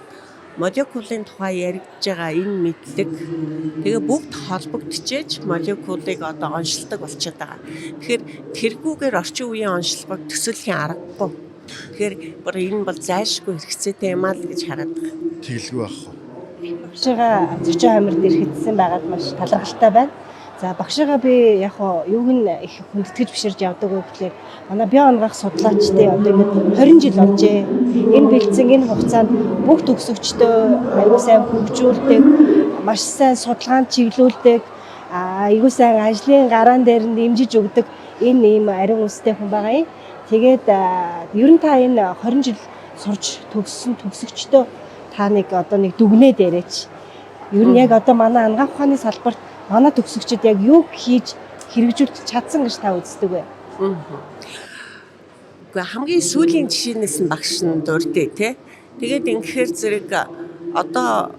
молекулын тухай яригдж байгаа энэ мэдлэг тэгээ бүгд холбогдчихэж молекулыг одоо оншилдог болчиход байгаа. Тэгэхээр тэргүүгээр орчин үеийн оншилгыг төсөөлхийн аргагүй. Тэгэхээр бүр энэ бол зайлшгүй хэрэгцээтэй юм аа л гэж хараад байгаа. Тэгэлгүй байх уу. Багшигаа зочин хамирд ирэхэтсэн байгаад маш талархалтай байна. За багшигаа би яг юуг нь их хүндэтгэж биширж явдаг вэ гэхээр манай бие анагаах судлаачдын одоо ингэ 20 жил болжээ. Энэ бэлдсэн энэ хугацаанд бүх төгсөгчдөө аюул сайн хөгжүүлдэг, маш сайн судалгаанд чиглүүлдэг, аюул сайн ажлын гараан дээр нь дэмжиж өгдөг энэ ийм ариун үндэстэй хүн байгаа юм. Тэгээд ер нь та энэ 20 жил сурч төгссөн төгсөгчдөө та нэг одоо нэг дүгнээд яриач. Ер нь яг одоо манай анагаах ухааны салбарт манай төгсөгчид яг юу хийж хэрэгжүүлж чадсан гэж та үздэг вэ? Гэхдээ хамгийн сүүлийн жишээнээс нь багш нь дурдъя тий. Тэгээд ингэхээр зэрэг одоо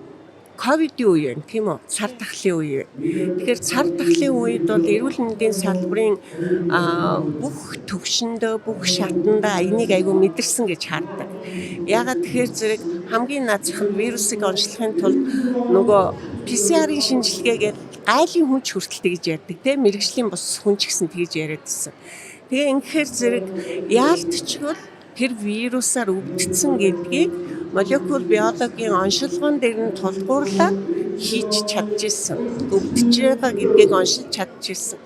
ковидын үе байна тийм үү? Цар тахлын үе. Тэгэхээр цар тахлын үед бол эрүүл мэндийн салбарын бүх төвшөндөө, бүх шатандаа энийг айгүй мэдэрсэн гэж хардаг. Ягаад тэгэхээр зэрэг хамгийн наазах нь вирусыг онцлохын тулд нөгөө PCR-ийн шинжилгээгээд гайлын хүн ч хүртэл тэгж ярьдаг тийм мэрэгжлийн бус хүн ч гэсэн тэгж яриад байсан. Тэгээ ингэхээр зэрэг яалтчгүй тэр вирусаар өвдсөн гэдгийг молекул биологийн оншилгоон дээр нь тулгуурлаад хийж чадчихсан. Өвдөж байгаа гэдгийг оншилж чадчихсан.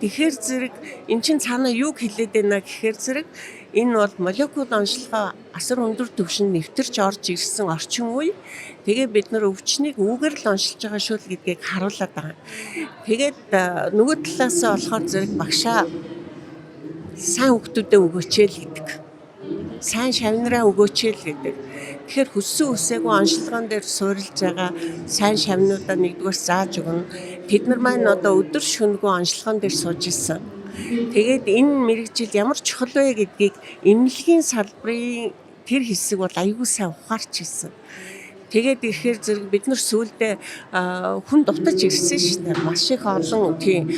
Тэгэхээр зэрэг эн чинь цаана юу хэлээд байна гэхээр зэрэг энэ бол молекул оншилгоо асар өндөр түвшинд нэвтэрч орж ирсэн орчин үе. Тэгээ бид нар өвчнийг үүгээр л оншилж байгаа шүү л гэдгийг харуулад байгаа. Тэгээд нөгөө талаасаа болохоор зэрэг багшаа сайн хүүхдүүдэд өгөөч л гэдэг. Сайн шавнараа өгөөч л гэдэг. Тэгэхээр хүссэн үсээгүй оншилгоон дээр суурилж байгаа сайн шавнуудаа нэгдүгээр зааж өгнө. Тэд нар маань одоо өдөр шөнөгүй оншилгоон дээр сууж исэн. Тэгээд энэ мэрэгжил ямар чухал вэ гэдгийг эмнэлгийн салбарын тэр хэсэг бол аюул сайн ухаарч ирсэн. Тэгээд ирэхээр зэрэг бид нар сүүлдээ хүн дутаж ирсэн шүү дээ. Маш их олон тийм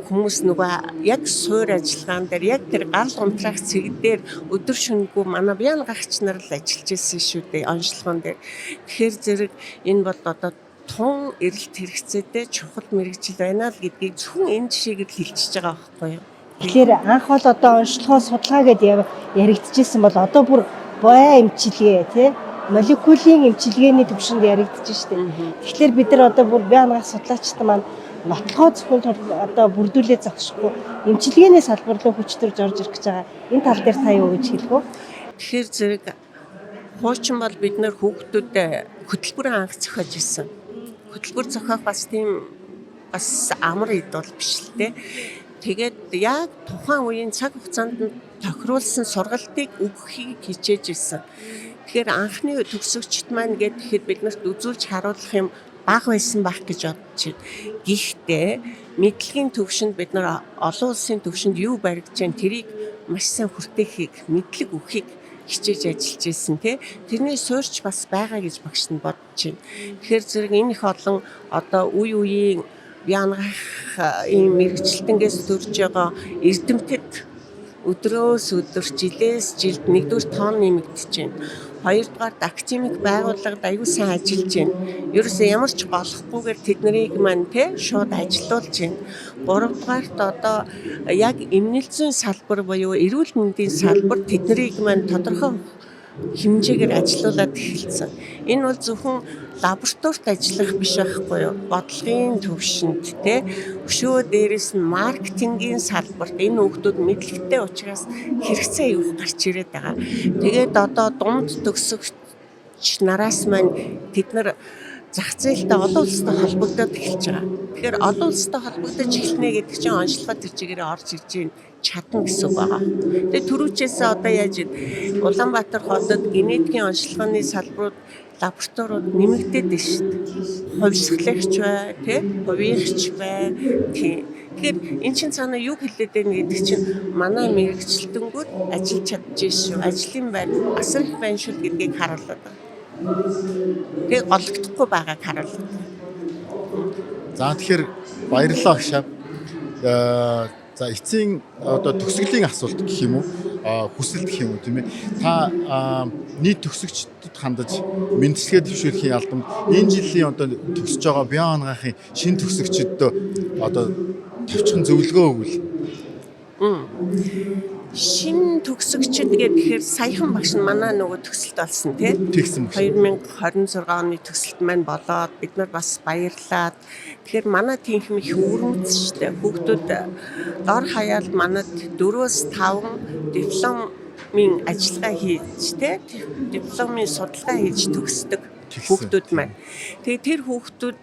хүмүүс нөгөө яг суур ажиллагаан дээр яг тэр гал унтраах цэг дээр өдөр шөнөгүй манай бие анагаахч нар л ажиллаж ирсэн шүү дээ онцлогоон дээр. Тэгэхээр зэрэг энэ бол одоо тун эрэлт хэрэгцээтэй чухал мэрэгжил байна л гэдгийг зөвхөн энэ жишээг л хэлчихэж байгаа байхгүй юу. Тэгэхээр анх бол одоо онцлогоо судалгаа гэдээ яригдчихсэн бол одоо бүр боя эмчилгээ тий молекулын эмчилгээний төвшөнд яригдчих штеп. Тэгэхээр бид нар одоо бүр бие анагаах судлаачид маань нотлохоо зөвхөн одоо бүрдүүлээ зогсохгүй эмчилгээний салбар руу хүчтэрж орж ирэх гэж байгаа. Энэ тал дээр та юу гэж хэлэх вэ? Тэгэхээр зэрэг хуучин бол бид нар хүүхдүүдэд хөтөлбөрийн анх зохиож ирсэн. Хөтөлбөр зохиох бас тийм бас амар хэд бол биш л дээ. Тэгээд яг тухайн үеийн цаг хугацаанд нь тохируулсан сургалтыг өгөхийг хичээж ирсэн. Тэгэхээр анхны төгсөгчд маань гэхэд биднэрт үзүүлж харуулах юм бага байсан байх гэж бодож байна. Гэхдээ мэдлэгийн төвшөнд бид нар олон улсын төвшөнд юу баригдаж байна тэрийг маш сайн хүртээхийг мэдлэг өгөхийг хичээж ажиллаж ирсэн тий. Тэрний суурьч бас байгаа гэж багш нь бодож байна. Тэгэхээр зэрэг энэ их олон одоо үе үеийн бие анагаах ийм мэрэгчлэлтэнгээс төрж байгаа эрдэмтэд өдрөөс өдөр жилээс жилд нэгдүгээр тоон нэмэгдэж байна. Хоёрдугаар академик байгууллагад аюул сайн ажиллаж байна. Ерөөсөө ямар ч болохгүйгээр тэднийг маань те шууд ажилуулж байна. Гуравдугаарт одоо яг эмнэлэг зүйн салбар буюу эрүүл мэндийн салбар тэднийг маань тодорхой хэмжээгээр ажилуулад эхэлсэн. Энэ бол зөвхөн лабораторид ажиллах биш байхгүй юу? Бодлогын төвшөнд те өшөө дээрээс нь маркетингийн салбарт энэ хүүхдүүд мэдлэгтэй учраас хэрэгцээ юу гарч ирээд байгаа. Тэгээд одоо дунд төгсөгч нараас маань тэд нар зах зээлтэй олон улстай холбогдоод эхэлж байгаа. Тэгэхээр олон улстай холбогдож эхэлнэ гэдэг чинь онцлогоо тэр чигээрээ орж ирж чадна гэсэн үг байгаа. Тэгээ түрүүчээсээ одоо яаж Улаанбаатар хотод генетикийн онцлогооны салбарууд лабораториуд нэмэгдээд байна шүү дээ. Хувьсгалагч бай, хувийнхч бай. Тэгэхээр эн чинь цаана юу хэлээд байна гэдэг чинь манай мэрэгчлэлтэнгүүд ажиллаж чадчих шүү. Ажлын байр асар их байна шүү гэдгийг харуулдаг. Тэгээ голөгдохгүй байгааг харуулдаг. За тэгэхээр баярлалаа агшаа. За эцсийн одоо төгсгөлийн асуулт гэх юм уу? Хүсэлт гэх юм уу тийм ээ. Та нийт төгсөгчдөд хандаж мэдлэгээ дэвшүүлэхийн албанд энэ жилийн одоо төгсөж байгаа бие анагаахын шинэ төгсөгчдөд одоо товчхон зөвлөгөө өгвөл шинэ төгсөгчд гэхээр саяхан багш нь манай нөгөө төсөлт болсон тэгсэн багш. 2026 оны төсөлт маань болоод бид нар бас баярлаад тэгэхээр манай тэнхим их өрөмц штэ хүүхдүүд дор хаяал манад 4-5 дипломын ажиллагаа хийж дипломын судалгаа хийж төгсдөг хүүхдүүд маань. Тэгээ тэр хүүхдүүд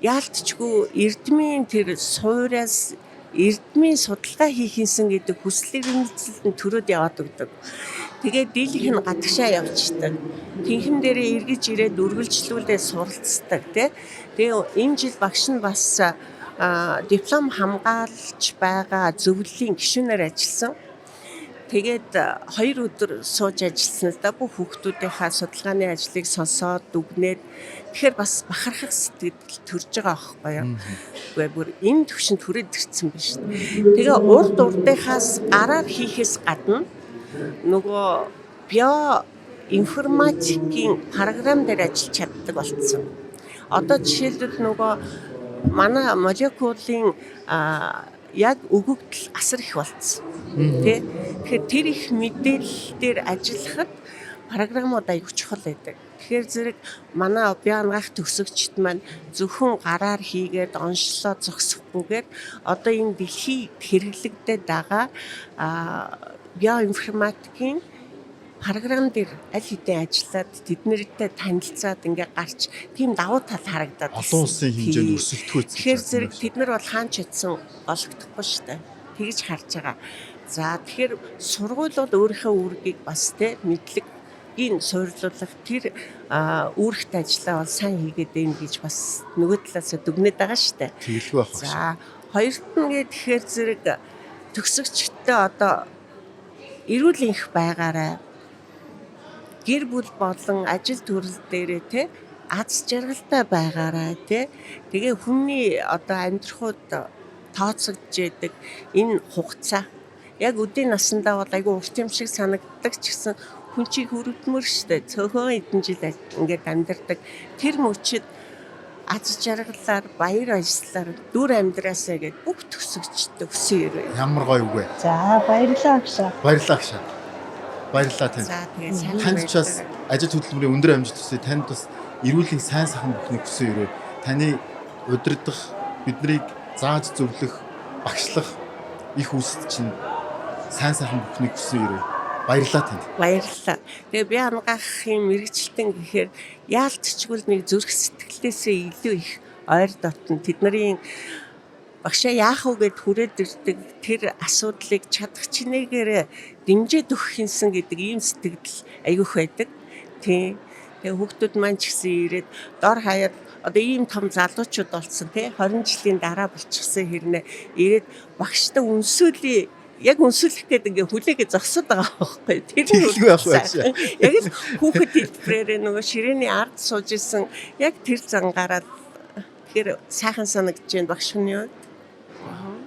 яалтчгүй эрдмийн тэр суураас эрдмийн судалгаа хийхинсэн гэдэг хүслийг эрмэлзэлд төрөөд яваад өгдөг. Тэгээд дийлийнх нь гадагшаа явчихдаг. Тэнхим дээрээ эргэж ирээд үргэлжлүүлээ суралцдаг Тэгээ энэ жил багш нь бас диплом хамгаалж байгаа зөвлөлийн гишүүнээр ажилласан. Тэгээд 2 өдөр сууж ажилласан л да бүх хүүхдүүдийнхаа судалгааны ажлыг сонсоод дүгнээд тэгэхээр бас бахархах сэтгэл төрж байгаа байхгүй юу. Үгүй бүр энэ төвшөнд хүрээд ирсэн байна шүү дээ. Тэгээ урд урдынхаас гараар хийхээс гадна нөгөө био информатикийн програм дээр ажиллаж чаддаг болсон. Одоо жишээлбэл нөгөө манай молекулын яг өгөгдөл асар их болцсон. Тэгэхээр тэр их мэдээлэл дээр ажиллахад програмууд аяг чухал байдаг. Тэгэхээр зэрэг манай бие анагаах төгсөгчд маань зөвхөн гараар хийгээд онцлоо зогсохгүйгээр одоо энэ дэлхийд хэрэглэгдээд байгаа биоинформатикийн програм дээр аль хэдийн ажиллаад тэднэртэй танилцаад ингээ гарч тийм давуу тал харагдаад байна. Олон улсын хэмжээнд өрсөлдөхөөц. Тэгэхээр зэрэг тэд нар бол хаан чадсан олгохдохгүй шүү дээ. Тэгж харж байгаа. За тэгэхээр сургууль бол өөрийнхөө үүргийг бас мэдлэгийн суйрлуулах тэр үүрэгт ажиллаа бол сайн хийгээд байна гэж бас нөгөө талаасаа дүгнээд байгаа шүү дээ. Тэгэлгүй байх. За хоёрт нь тэгэхээр зэрэг төгсөгчтэй одоо эрүүл энх байгаарай. Гэр бүл болон ажил төрөл дээрээ аз жаргалтай байгаарай тэгээ хүний одоо амьдрахуд тооцогдож яадаг энэ хугацаа яг өдийн насандаа бол айгүй урт юм шиг санагддаг ч гэсэн хүн чинь хүрдмөр штэ цөөхөн эдэн жил ингээд амьдардаг тэр мөчид аз жаргалаар баяр баясгалаар дүр амьдраасаа гэд бүх төгсөгчдөг өсөөрэй. Ямар гоё үг вэ? За баярлалаа агшаа. Баярлалаа агшаа. Баярлалаа тань. За тэгээ сайн Танд ч бас ажил хөдөлмөрийн өндөр амжилт хүсье. Танд бас эрүүлийн сайн сайхан бүхнийг хүсэн өрөө. Таны удирдах, биднийг зааж зөвлөх, багшлах их үсэд чинь сайн сайхан бүхнийг хүсэн өрөө. Баярлалаа танд. Баярлалаа. Тэгээ би анагаахын мэрэгчлэн гэхээр яалтчгүй нэг зүрх сэтгэлээсээ илүү их ойр дотн тэдний багшаа яах вэ гэд хүрээд ирдэг тэр асуудлыг чадах чинээгээр дэмжиж өгөх юмсан гэдэг ийм сэтгэл аягүйх байдаг. Тэгээ хүүхдүүд маань ч гэсэн ирээд дор хаяад одоо ийм том залуучууд болсон 20 жилийн дараа болчихсон хэрнээ ирээд багштай үнсүүлээ яг үнсүүлэх гэдэг ингээ хүлээгээ зогсоод байгаа байхгүй. Тэгэлгүй байх байсан. Яг л хүүхэд хэлбэрээр нөгөө ширээний ард сууж исэн яг тэр зангаараа тэгэхээр сайхан санагдаж байна багш хүний хувьд.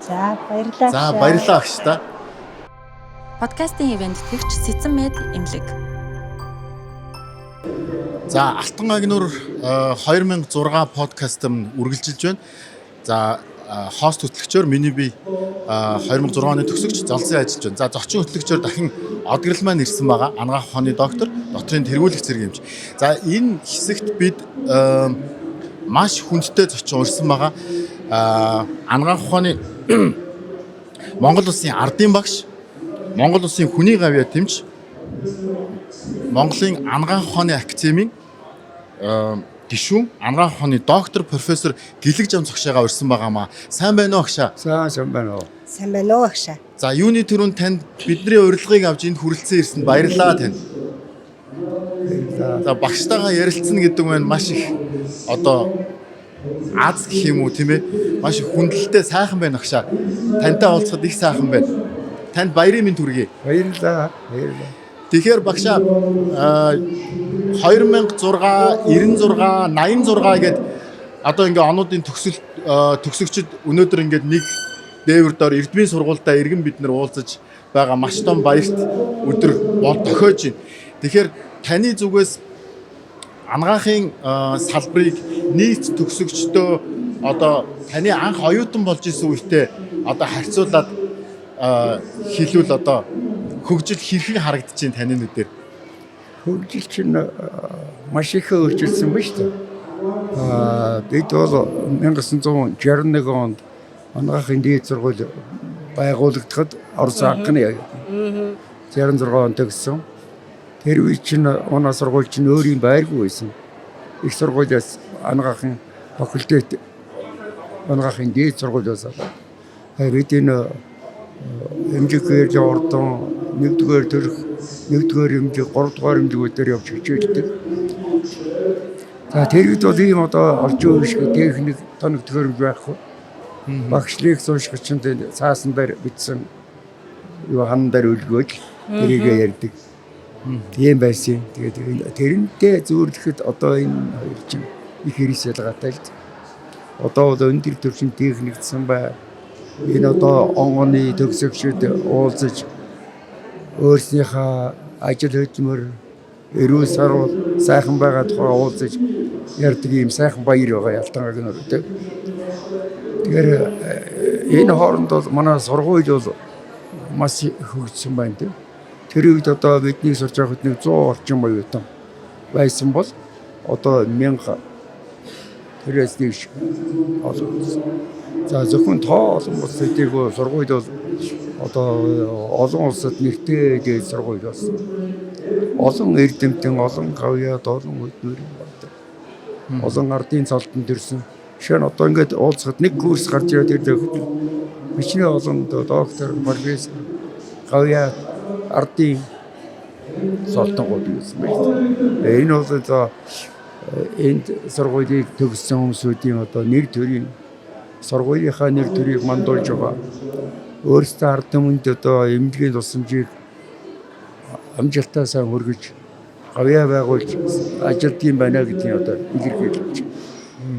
За баярлалаа. За баярлалаа агш та. Подкастын ивент тэтгэгч Сэцэн Мед эмнэлэг. За Алтан агнуур 2006 подкаст үргэлжилж байна. За хост хөтлөгчөөр миний бие 2006 оны төгсөгч залсын ажиллаж байна. За зочин хөтлөгчөөр дахин одграл маань ирсэн байгаа. Анагаах ухааны доктор, докторийн тэргүүлэх зэрэг юмч. За энэ хэсэгт бид маш хүндтэй зочин урьсан байгаа. Анагаах ухааны Монгол улсын ардын багш, Монгол улсын хүний гавьяа тэмч, Монголын анагаах ухааны академийн гишүүн анагаах ухааны доктор профессор Гэлэг Жам цогшоогоо урьсан байгаамаа. Сайн байна уу агшаа? Сайн байна уу. Сайн байна уу агшаа. За юуны төрөнд танд бидний урилгыг авч энд хүрэлцэн ирсэнд баярлалаа танд. За багштайгаа ярилцсан гэдэг нь маш их одоо аз гэх юм уу тийм ээ маш их хүндлэлтэй сайхан байна агшаа. Тантай уулзахад их сайхан байна. Танд баярын мэнд хүргэе. Баярлалаа. Тэгэхээр багшаа 2006, 96, 86 гээд одоо ингээ онуудын төгсөгчд өнөөдөр ингээд нэг дээвэр доор эрдмийн сургуультай иргэн бид нар уулзаж байгаа маш том баярт өдөр тохиож байна. Тэгэхээр таны зүгээс анагаахын салбарыг нийт төгсөгчдөө одоо таны анх оюутан болж исэн үедээ одоо харьцуулаад хэлвэл одоо хөгжил хэрхэн харагдаж байна таны нүдээр? Хөгжил чинь маш их өөрчлөсөн ба шүү дээ. Бид бол 1961 онд анагаахын дээд сургууль байгуулагдахад Орос анхны 66 онд төгссөн. Тэр үе чинь оноо сургууль чинь өөрийн байргүй байсан. Их сургуулиас анагаахын факультет анагаахын дээд сургууль байсан. Бид энэ эмчээр ордон 1-р төрх 1-р эмчээ 3-р эмчгүүдээр явж хичээлдэг. За тэр үед бол ийм одоо орчин үеийн шиг техник тоног төхөөрөмж байхгүй. Багшлыг суушгич чинь цаасан дээр бичсэн юу хан дээр үлгөөж тэрийг ярьдаг. Тийм байсан. Тэгээд тэрнтэй зүйрлэхэд одоо энэ хоёр чинь их хэрэгс ялгаатай л. Одоо бол өндөр түвшин техникдсэн бай. Энэ одоо онгоны төгсөгчд уулзаж өөрснийхөө ажил хөдөлмөр эрүүл сарвал сайхан байгаа тухай уулзаж ярьдаг ийм сайхан баяр байгаа ялтангааг нь өртөг. Тэгэхээр энэ хооронд бол манай сургууль бол маш хөгжсөн байна тийм. Тэр үед одоо бидний сурч байхад 100 орчим оюутан байсан бол одоо 1000 тэрээс нэг олон. За зөвхөн тоо олон улс төдийгүй сургууль бол одоо олон улсад нэртэй дээд сургууль болсон. Олон эрдэмтэн, олон гавьяад, олон хөдөлмөр байна. Олон ардын цолтонд ирсэн. Жишээ нь одоо ингээд уулзахад нэг курс гарч ирээд ирдэг. Бичний олон доктор, профессор, гавьяад, ардын цолтонгууд ирсэн байна. Энэ бол одоо энд сургуулийг төгссөн хүмүүсийн одоо нэр төрийн сургуулийнхаа нэр төрийг мандуулж байгаа. Өөрсдөө ард түмэнд одоо эмнэлгийн тусламжийг амжилттай сайн хүргэж гавьяа байгуулж ажилтгийн байна гэдгийг одоо илэрхийлж байна.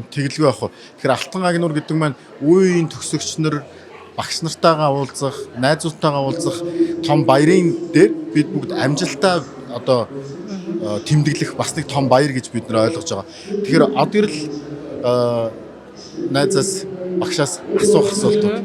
Тэгэлгүй ах уу. Тэгэхээр Алтан агнуур гэдэг маань үеийн төгсөгч нар багш нартайгаа уулзах, найзуудтайгаа уулзах том баярын дээр бид бүгд амжилттай одоо тэмдэглэх бас нэг том баяр гэж бид нэр ойлгож байгаа. Тэгэхээр од гэрэл найзаас багшаас асуух асуултууд.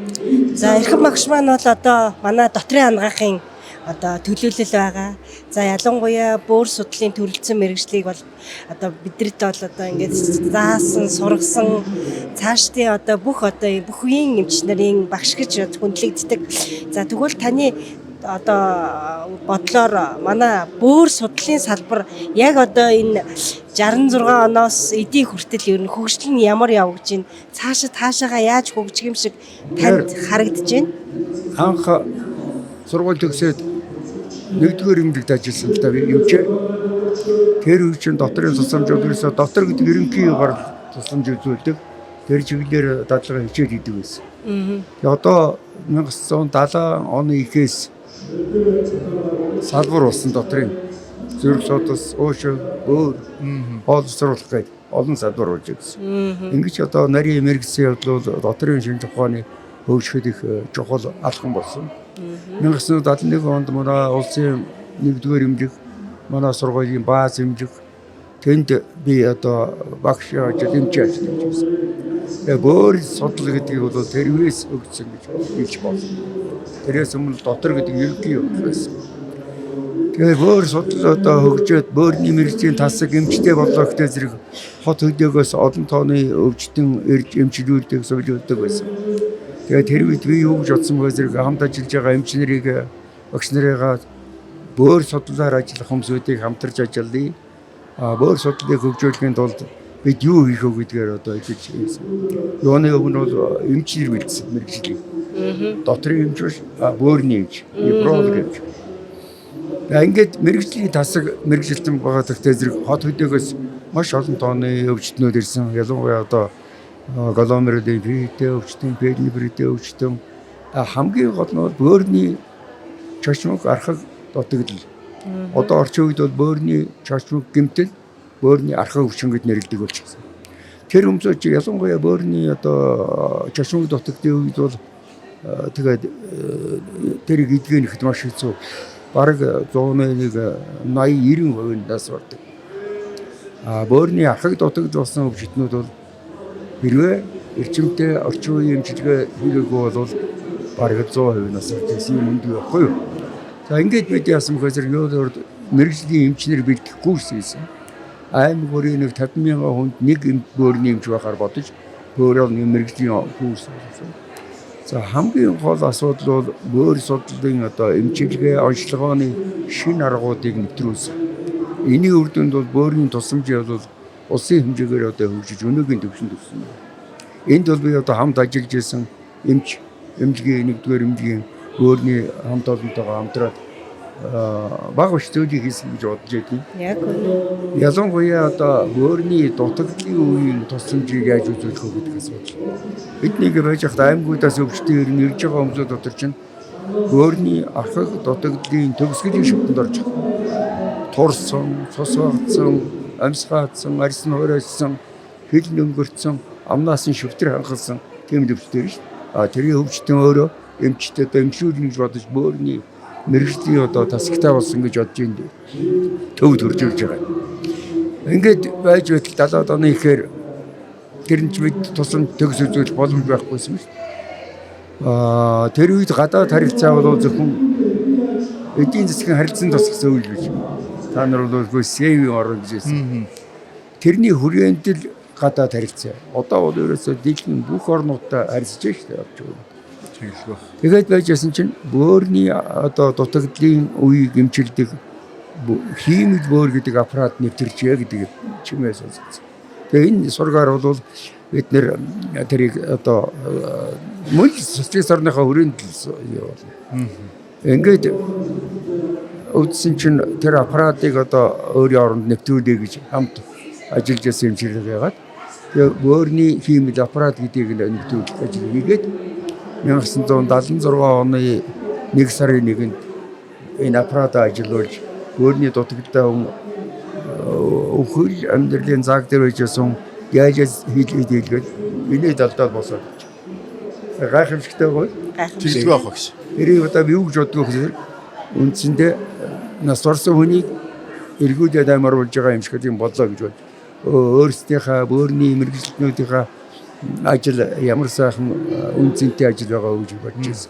За эрхэм багш маань бол одоо манай дотрын анагаахын одоо төлөөлөл байгаа. За ялангуяа бөөр судлалын төрөлцсөн мэргэжлийг бол одоо бидэрт бол одоо ингээд заасан, сургасан цаашдын одоо бүх үеийн эмч нарын багш гэж хүндлэгддэг. За тэгвэл таны одоо бодлоор манай бөөр судлалын салбар яг одоо энэ 66 оноос эдийн хүртэл ер нь хөгжил нь ямар явж байна? Цаашаага яаж хөгжих юм шиг танд харагдаж байна? Анх сургууль төгсөөд 1-р эмнэлэгт ажилласан л да би эмчээ. Тэр үе чинь дотрын тусламжууд ерөөсө дотор гэдэг ерөнхий гарал тусламж үзүүлдэг. Тэр чиглэлээр дадлага хичээл хийдэг байсан. Тэгээ одоо 1970 оны ихээс салбар болсон дотрын зүрх судас, уушиг, бөөр, боловсруулах гэдэг олон салбар болж ирсэн. Ингэж одоо нарийн мэргэжлийн явдал бол дотрын шинж ухааны хөгжихэд их чухал алхам болсон. 1971 онд манай улсын 1-р эмнэлэг, манай сургуулийн бааз эмнэлэг тэнд би одоо багш ажил эмчээ ажиллаж байсан. Тэгээ бөөр судлал гэдгийг бол тэрвээс өгсөн гэж хэлж болно. Тэрээс өмнө дотор гэдэг ерөнхий юм байсан. Тэгээ бөөр судлал одоо хөгжөөд бөөрийн мэргэжлийн тасаг эмчтэй боллоо гэхдээ зэрэг хот хөдөөгөөс олон тооны өвчтөн ирж эмчилүүлдэг, сувилуулдаг байсан. Тэгээ тэр үед би юу гэж бодсон бэ зэрэг хамт ажиллаж байгаа эмч нарыг багш нарыгаа бөөр судлалаар ажиллах хүмүүсүүдийг хамтарч ажиллая. Бөөр судлалыг хөгжүүлэхийн тулд бид юу хийх вэ гэдгээр одоо хэлж байсан. Юуны өмнө бол эмчнэр бэлдсэн мэрэгжлийг. Дотрын эмч биш, бөөрийн эмч, невролог эмч. Ингээд мэрэгжлийн тасаг мэрэгжилтэн байгаа гэхдээ зэрэг хот хөдөөгөөс маш олон тооны өвчтнүүд ирсэн. Ялангуяа одоо голомеродын фритэй өвчтөн, пелибритэй өвчтөн хамгийн гол нь бөөрийн чочмог архаг дутагдал. Одоо орчин үед бол бөөрийн чочмог гэмтэл бөөрийн архаг өвчин гэд нэрлэдэг болчихсон. Тэр өмсөж ялангуяа бөөрийн одоо чочмог дутагдсан үед бол тэгээд тэрийг эдгэнэхэд маш хэцүү. Бараг 100-ыг 80-90% нас болдог. Бөөрийн архаг дутагдал болсон өвчтнүүд бол хэрвээ эрчимтэй орчин үеийн эмчилгээ хийгээгүй бол бараг 100% нас орчихсон юм үнэгүй байхгүй юу? За ингээд бид яасан гэхээр юу мэрэгжлийн эмчнэр бэлтгэхгүй гэсэн. Аймаг бүрийн нэг 50,000 хүнд нэг бөөрийн эмч байхаар бодож бөөрөөр нэг мэрэгжлийн курс болсон. За хамгийн гол асуудал бол бөөр судлалын одоо эмчилгээ онцлогооны шинэ аргуудыг нэвтрүүлсэн. Энийн үр дүнд бол бөөрийн тусламжийг бол улсын хэмжээгээр одоо хөгжиж өнөөгийн төвшөнд өгсөн. Энд бол би одоо хамт ажиллаж исэн эмчилгээ нэгдүгээр эмчилгээ бөөрийн хамт олонтойгоо хамтраад бага хөтөлбөрийг хийсэн гэж бодож байдیں۔ Яг үнэ. Ялангуяа одоо бөөрийн дутагдлын үеийн тусламжийг яаж үзүүлэх вэ гэдэг асуудал. Бидний байж хад аймагуудаас өвчтөөр нэрж байгаа хүмүүсүүд дотор чинь бөөрийн архаг дутагдлын төгсгөлийн шүтэнд орж байгаа. Турсан, цус багцсан, амьсгаадсан, арьс нь хуурайсан, хил нөнгөрцөн, амнаас нь шүвтэр хангалсан тийм өвчтөр шүү дээ. Тэрийн өвчтөн өөрөө эмчтэй одоо эмчлүүлнэ гэж бодож бөөрийн мэрэгжлийн одоо тасагтай болсон гэж бодож энд төвд хурж ирж байгаа. Ингээд байж байтал 70-аад оны ихээр тэрнч бид тусам төгс үзүүлж боломж байхгүйсэн шүү дээ. Тэр үед гадаад харилцаа бол зөвхөн эдийн засгийн харилцан тусгасан үйл гэж. Та нар бол СЭВ орно гэжсэн. Тэрний хүрээнд л гадаад харилцаа. Одоо бол ерөөсөө дэлхийн бүх орнуудтай харилцаж шүү дээ. Тэгээд байжсэн чинь бөөрийн одоо дутагдлын үеийг эмчилдэг хиймэл бөөр гэдэг аппарат нэвтэрчээ гэдэг чимээс сонссон. Тэгээд энэ сургаар бол бид нэр тэрийг одоо мөн социалист орныхоо хүрээнд явуулна. Ингээд үүдсэн чинь тэр аппаратыг одоо өөрийн оронд нэвтрүүлээ гэж хамт ажиллаж байсан эмчилгээ байгаад тэгээд бөөрийн хиймэл аппарат гэдгийг нэвтрүүлэх ажил хийгээд 1976 оны 1 сарын 1-нд энэ аппарат ажиллуулж бөөрийн дутагдaltaй хүн өвхөл амьдралын заг дээр байжсэн яаж хийлгээд энэ талдаа босоод гайхамшигтай бол жилгүй байх багш. Тэрийг одоо юу гэж боддог вэ гэхээр үндсэндээ нас орсон хүнийг эргүүлээд амируулж байгаа юм шиг тийм бодлоо гэж бод. Өөрсдийнхээ бөөрийн мэрэгчлэтнүүдийнхээ ажил ямар сайхан үнцэнтэй ажил байгаа гэж бодож байна.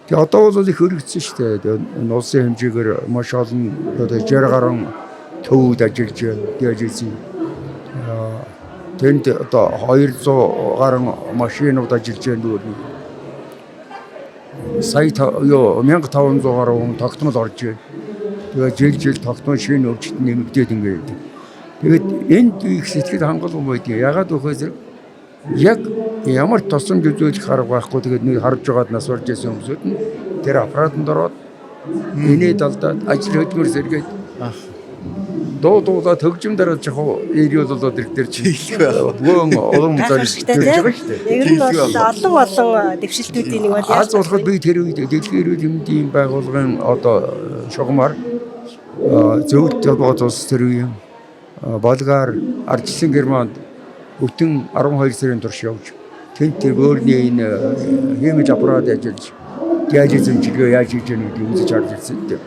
Тэгээ одоо бол их өргөцсөн шүү дээ. Улсын хэмжээгээр маш олон одоо 60 гаруй төвд ажиллаж дияжсэн. Тэнд одоо 200 гаруй машинууд ажиллаж байна. Сая 1500 гаруй хүн тогтмол орж байна. Тэгээ жил тогтмол шинэ өвчтөд нэмэгдээд ингээд. Тэгээд энд их сэтгэл хангалуун байдгийг ягаад вэ гэхээр яг ямар тусламж үзүүлэх арга байхгүй тэгээд нэг харж байгаад нас орж ирсэн хүмүүсүүд нь тэр аппаратанд ороод энэ талдаа ажил хөдөлмөр сэргээд дуудаа төгжим дараад жахуу эриол болоод ирэх дээр чи бөөн олон зорилт хийж байгаа шүү дээ. Ер нь бол олон дэвшилтүүдийн нэг бол аз болоход би тэр үед дэлхийн эрүүл мэндийн байгууллагын одоо шугамар зөвлөлт явуулж улс тэр үе Болгар, Аржлан Германд өтөн 12 сарын турш явж тэнд тэр бөөрийн энэ хиймэл аппарат ажиллаж диализ эмчилгээ яаж хийж яах гэдгийг үзэж харж ирсэн дээ.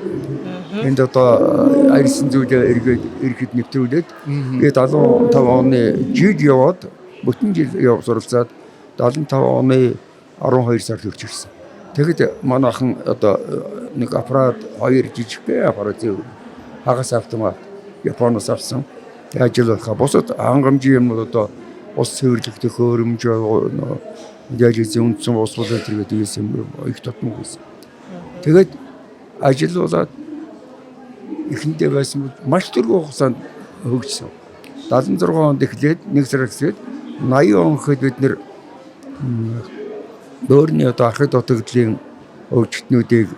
Энд одоо арьсан зүйлээ ирэхэд нэвтрүүлээд тэгээд 75 оны жил яваад бүтэн жил суралцаад 75 оны 12 сард хүрч ирсэн. Тэгэд манайхан одоо нэг аппарат 2 жижигхэн аппарат хагас автомат Японоос авсан. Ажиллах босод хангамжийн юмнууд одоо ус цэвэрлэгдэх хөрөмж диализ үндсэн ус болоод тэргээд ийсэн их тотмог байсан. Тэгээд ажиллуулаад эхэндээ байсан маш түргэн хугацаанд хөгжсөн. 76 онд эхлээд 1 сар эхлээд 80 он гэхэд бид нэр бөөрийн одоо архид дутагдлын өвчтнүүдийг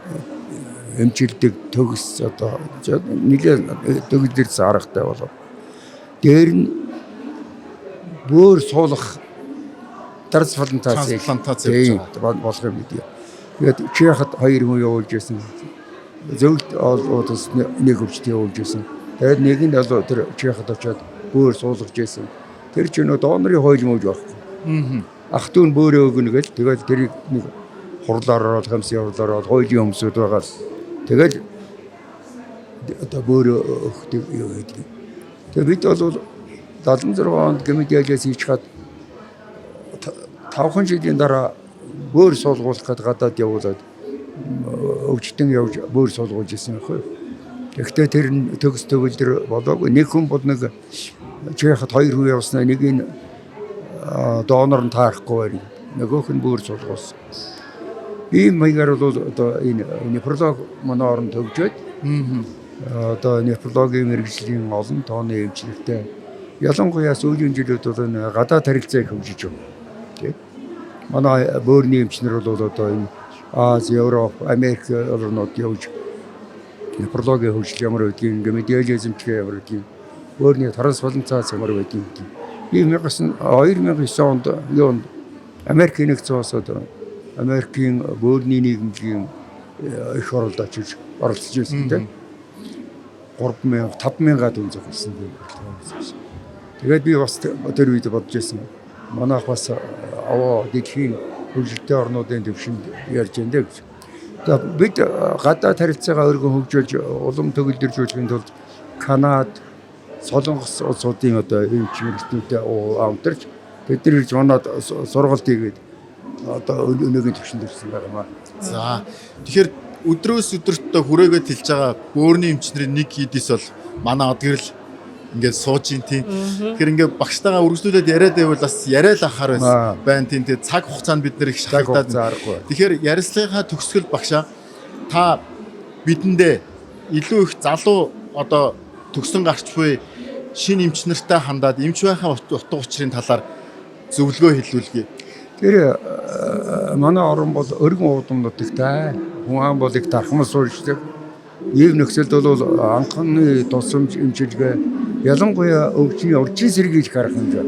эмчилдэг төгс одоо нэлээд төгөлдөрс аргатай болов. Дээр нь бөөр суулгах трансплантаци болох юм гэдэг. Тэгээд Чехад 2 хүн явуулж байсан. Зөвлөлт олдос нэг өвчтөд явуулж байсан. Тэгээд нэг нь бол тэр Чехад очиод бөөр суулгаж байсан. Тэр чинь донорын хойл мөж байхгүй. Ах トゥ нь бөөрөө өгнө гэл тэгээд тэрийг нэг хурлаар ороод хамсын хурлаар ороод хойлын өмсөд байгаа. Тэгээд одоо бөөрөө өгдөг юу гэдэг. Тэгээд бид бол 76 онд гэмэдэлээс хийчихад 5 жилийн дараа бөөр суулгуулах гэдэг гадаад явуулаад өвчтөн явж бөөр суулгуулж ирсэн байхгүй. Гэхдээ тэр төгс төгөлдөр болоогүй. Нэг хүн бол нэг Чехад 2 хүн явснаа нэг нь донор нь таарахгүй байр. Нөгөөх нь бөөр суулгуулсан. Ийм маягаар бол одоо энэ нефролог манай орнд төгжөөд одоо нефрологийн мэрэгжлийн олон тооны эмчилгээтэй ялангуяа сүүлийн жилүүд бол энэ гадаад харилцааг хөгжиж байна. Тэг. Манай бөөрийн эмчнэр бол одоо энэ Аз, Европ, Америк орнууд явж нефрологийн хөгжил ямар байдгийг, гемодиализ эмчилгээ ямар байдгийг, бөөрийн трансплантац ямар байдгийг. Ийм 2009 онд юунд Америкийн нэгдсэн улс одоо Америкийн бөөрийн нийгэмлэгийн их оролд очиж оролцож байсан тийм 3000 5000 төгрөг зохиолсон юм байна. Тэгээд би бас тэр үед бодож байсан. Манайх бас аваа дэлхийн хөгжилтэй орнуудын төвшөнд ярьж байна гэж. Тэгээд бид гадаад харилцаагаа өргөн хөгжүүлж улам төгөлдржүүлэхийн тулд Канада, Солонгос улсуудын одоо эмч мэргэжлүүдтэй хамтарч бид нар ирж манад сургалт хийгээд одоо өнөөгийн төвшөнд ирсэн байгаа маа. За тэгэхээр өдрөөс өдөрт хүрээгээд хэлж байгаа бөөрийн эмчнэрийн нэг хийдис бол манай одгэрл ингээд сууж ин тийм. Тэгэхээр ингээд багштайгаа үргэлжлүүлээд яриад байвал бас яриад ахаар байна тийм. Тэгээ цаг хугацаанд бид нэр их шахагдаад заарахгүй. Тэгэхээр ярилцлагынхаа төгсгөл багшаа та бидэндээ илүү их залуу одоо төгсөн гарч буй шинэ эмч нартай хандаад эмч байхаа утга учирын талаар зөвлөгөө хэлүүлье. Тэр манай орн бол өргөн уудамнуудтай хүн ам бол их тархамс суурьждаг. Ийм нөхцөлд бол анхны тусламж эмчилгээ ялангуяа өвчний урьдчилан сэргийлж харах юм жаа.